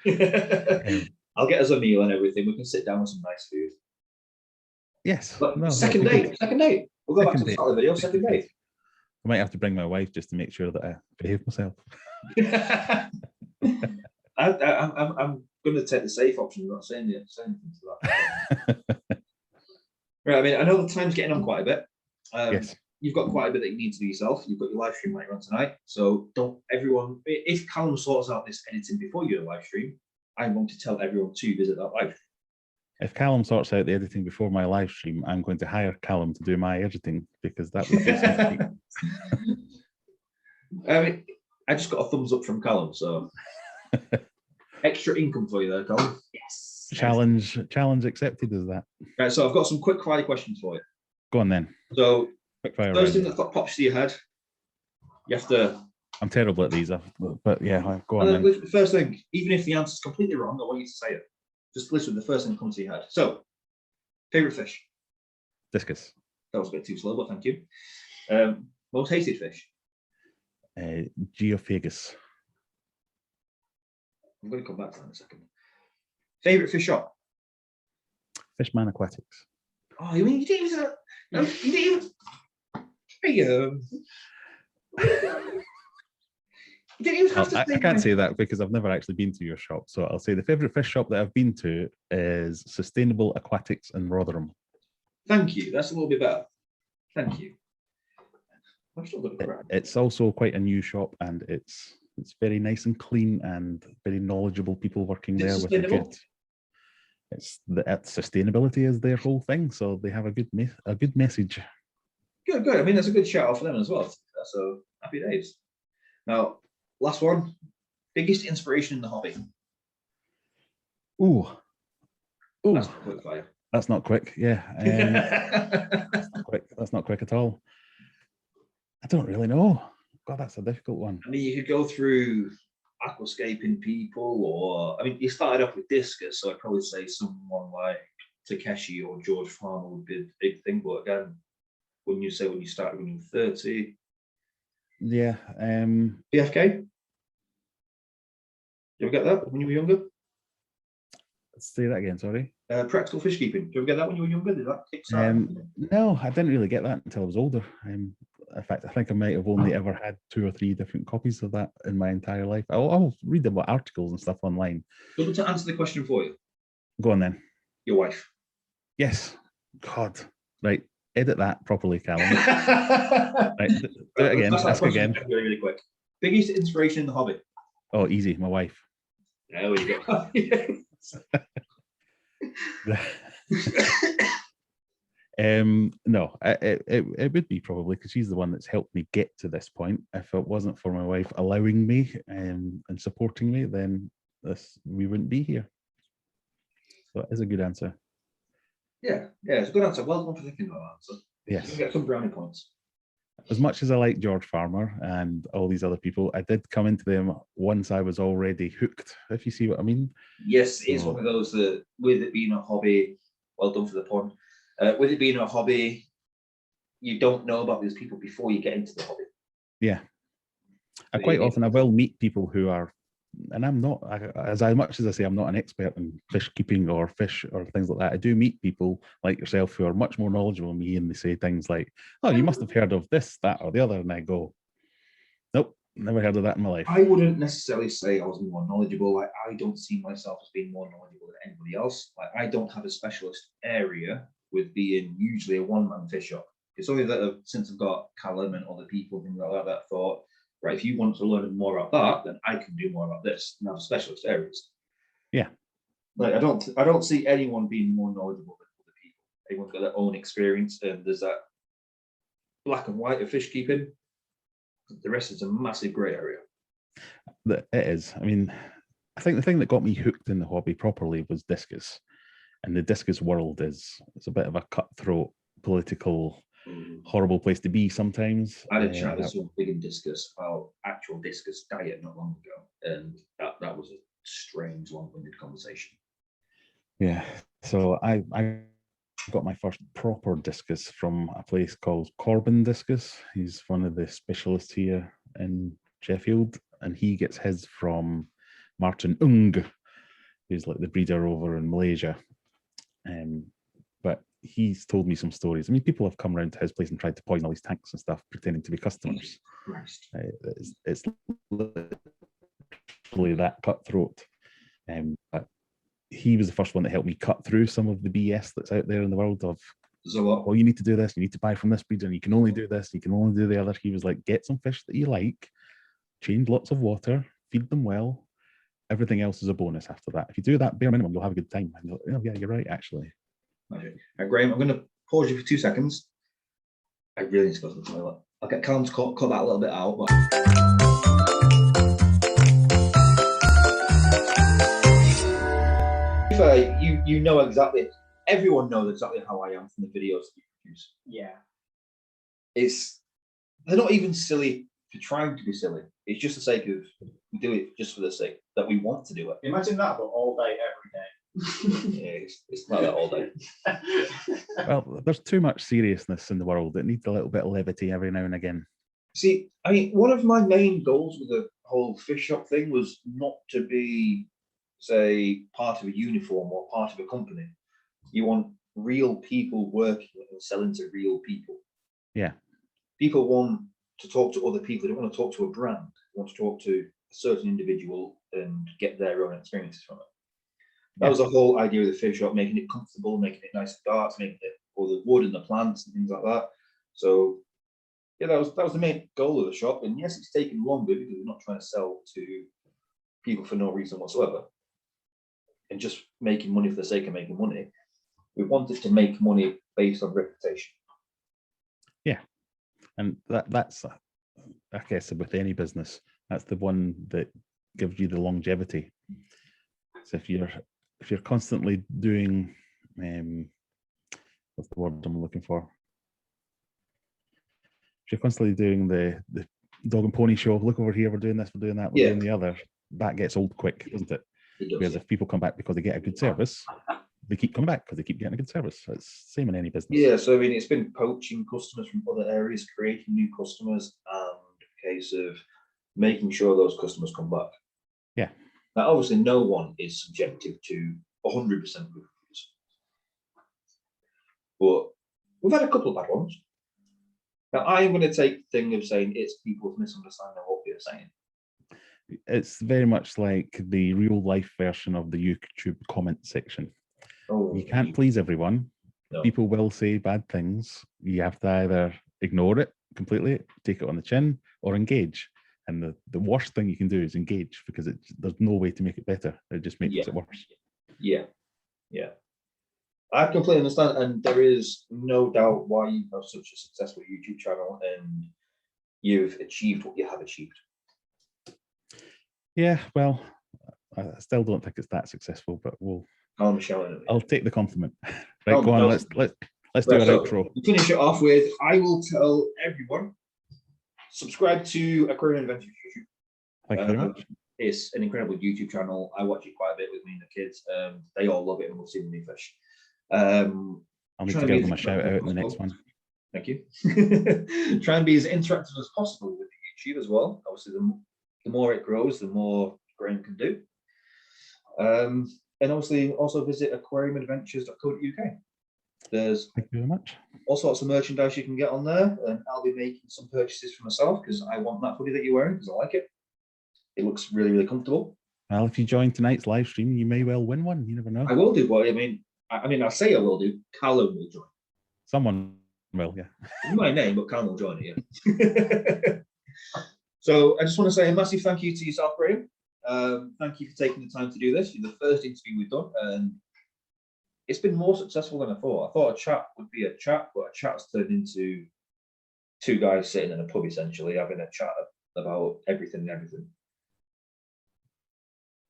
I'll get us a meal and everything. We can sit down with some nice food. Yes. But no, second date. We'll go back to the start of the video. Second date. I might have to bring my wife just to make sure that I behave myself. I'm going to take the safe option. I'm not saying anything to that. Right. I mean, I know the time's getting on quite a bit. Yes. You've got quite a bit that you need to do yourself. You've got your live stream later on tonight. So don't everyone, if Callum sorts out this editing before your live stream, I want to tell everyone to visit that live stream. If Callum sorts out the editing before my live stream, I'm going to hire Callum to do my editing because that would be something. I mean, I just got a thumbs up from Callum, so extra income for you there, Callum. Yes. Challenge accepted, is that? Right, so I've got some quick fire questions for you. Go on then. So Quick fire first thing round. that pops to your head, you have to. I'm terrible at these, but yeah, go on then. The first thing, even if the answer's completely wrong, I want you to say it. Just listen to the first thing that comes to your head. So, favorite fish? Discus. That was a bit too slow, but thank you. Most hated fish? Geophagus. I'm going to come back to that in a second. Favorite fish shop? Fishman Aquatics. Oh, you mean you didn't even? No, you didn't even. Hey, you didn't even have to. I can't say that because I've never actually been to your shop. So I'll say the favourite fish shop that I've been to is Sustainable Aquatics in Rotherham. Thank you. That's a little bit better. Thank you. I'm still going to cry. It's also quite a new shop, and it's very nice and clean, and very knowledgeable people working there with a good. Sustainability is their whole thing, so they have a good message. Good. I mean, that's a good shout out for them as well. So happy days. Now, last one. Biggest inspiration in the hobby? Ooh. That's not quick fire. That's not quick. Yeah. That's not quick. That's not quick at all. I don't really know. God, that's a difficult one. I mean, you could go through aquascaping people, or I mean, you started off with discus, so I'd probably say someone like Takeshi or George Farmer would be a big thing. But again, when you started when you were 30, yeah, BFK. You ever get that when you were younger? Say that again. Sorry. Practical fish keeping. Did you ever get that when you were younger? Did that kickstart? No, I didn't really get that until I was older. In fact, I think I might have only ever had 2 or 3 different copies of that in my entire life. I'll read about articles and stuff online. So to answer the question for you. Go on then. Your wife. Yes. God. Right. Edit that properly, Callum. Right. Do it again. Ask again. Really quick. Biggest inspiration in the hobby? Oh, easy. My wife. There we go. No, it would be probably because she's the one that's helped me get to this point. If it wasn't for my wife allowing me and supporting me, then we wouldn't be here. So it is a good answer. Yeah, it's a good answer. Well done for thinking about that answer. Yes. You get some brownie points. As much as I like George Farmer and all these other people, I did come into them once I was already hooked, if you see what I mean. Yes, it's one of those that, with it being a hobby, well done for the pun, with it being a hobby, you don't know about these people before you get into the hobby. Yeah. Quite often I will meet people who are, and I'm not, as much as I say I'm not an expert in fish keeping or fish or things like that, I do meet people like yourself who are much more knowledgeable than me, and they say things like, oh, you must have heard of this, that, or the other, and I go, nope, never heard of that in my life. I wouldn't necessarily say I was more knowledgeable. Like, I don't see myself as being more knowledgeable than anybody else. Like, I don't have a specialist area with being usually a one-man fish shop. It's only that since I've got Callum and other people, things like that thought, right, if you want to learn more about that, then I can do more about this and have specialist areas. Yeah. Like, I don't see anyone being more knowledgeable than other people. Everyone's got their own experience, and there's that black and white of fish keeping. The rest is a massive grey area. It is. I mean, I think the thing that got me hooked in the hobby properly was discus. And the discus world it's a bit of a cutthroat, political, horrible place to be sometimes. I had a chat with someone big in discus about actual discus diet not long ago, and that was a strange, long-winded conversation. Yeah, so I got my first proper discus from a place called Corbin Discus. He's one of the specialists here in Sheffield, and he gets his from Martin Ung, who's like the breeder over in Malaysia. But he's told me some stories. I mean, people have come around to his place and tried to poison all his tanks and stuff, pretending to be customers. It's literally that cutthroat. But he was the first one that helped me cut through some of the BS that's out there in the world of, well, you need to do this, you need to buy from this breeder, and you can only do this, you can only do the other. He was like, get some fish that you like, change lots of water, feed them well. Everything else is a bonus after that. If you do that bare minimum, you'll have a good time. And oh, yeah, you're right, actually. Okay. Graeme, I'm going to pause you for 2 seconds. I really need to go to the toilet. I'll get Callum to cut that a little bit out. But... you know exactly, everyone knows exactly how I am from the videos that you produce. Yeah. They're not even silly for trying to be silly. It's just the sake of, we do it just for the sake that we want to do it. Imagine that, but all day, every day. Yeah, it's like that all day. Well, there's too much seriousness in the world. It needs a little bit of levity every now and again. See, I mean, one of my main goals with the whole fish shop thing was not to be, say, part of a uniform or part of a company. You want real people working and selling to real people. Yeah. People want to talk to other people. They don't want to talk to a brand. They want to talk to a certain individual and get their own experiences from it. That was the whole idea of the fish shop, making it comfortable, making it nice and dark, making it all the wood and the plants and things like that. So yeah, that was the main goal of the shop. And yes, it's taken longer because we're not trying to sell to people for no reason whatsoever and just making money for the sake of making money. We wanted to make money based on reputation. Yeah, and that's I guess with any business, that's the one that gives you the longevity. So if you're constantly doing what's the word I'm looking for? If you're constantly doing the dog and pony show, look over here, we're doing this, we're doing that, we're doing the other, that gets old quick, doesn't it? It does. Whereas if people come back because they get a good service, they keep coming back because they keep getting a good service. So it's the same in any business. Yeah, so I mean, it's been poaching customers from other areas, creating new customers, and a case of making sure those customers come back. Yeah. Now, obviously, no one is subjective to 100% reviews, but we've had a couple of bad ones. Now, I'm going to take the thing of saying it's people's misunderstanding what we're saying. It's very much like the real life version of the YouTube comment section. Oh, you can't please everyone. No. People will say bad things. You have to either ignore it completely, take it on the chin, or engage. And the worst thing you can do is engage, because there's no way to make it better. It just makes it worse. Yeah. I completely understand, and there is no doubt why you have such a successful YouTube channel and you've achieved what you have achieved. Yeah, well, I still don't think it's that successful, but I'll take the compliment. Right, go on. Let's do our outro. To finish it off with, I will tell everyone, subscribe to Aquarium Adventures YouTube. Thank you very much. It's an incredible YouTube channel. I watch it quite a bit with me and the kids. They all love it and we'll see the new fish. I'll need to give them a shout out in the next one. Thank you. Try and be as interactive as possible with the YouTube as well. Obviously, the more it grows, the more Graeme can do. And obviously, also visit aquariumadventures.co.uk. There's Thank you very much. All sorts of merchandise you can get on there, and I'll be making some purchases for myself because I want that hoodie that you're wearing because I like it. It looks really, really comfortable. Well, if you join tonight's live stream, you may well win one. You never know. I will do. Well, I mean, I say I will do. Callum will join. Someone will, yeah. It's my name, but Callum will join it, yeah. So I just want to say a massive thank you to yourself, Graeme. Thank you for taking the time to do this. You're the first interview we've done, and it's been more successful than I thought. I thought a chat would be a chat, but a chat's turned into two guys sitting in a pub, essentially, having a chat about everything and everything.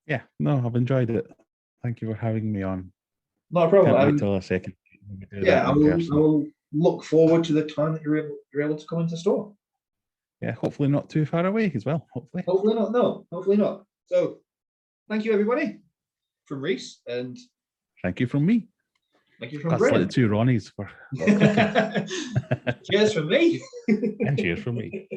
Yeah, no, I've enjoyed it. Thank you for having me on. Not a Can't problem. wait till a second. when we do Yeah, that I in will, person. I will look forward to the time that you're able to come into store. Yeah, hopefully not too far away as well. Hopefully. Hopefully not. No, hopefully not. So, thank you everybody from Reece, and Thank you from me. thank you from That's like Graeme. the two Ronnies for Cheers from me. and cheers from me.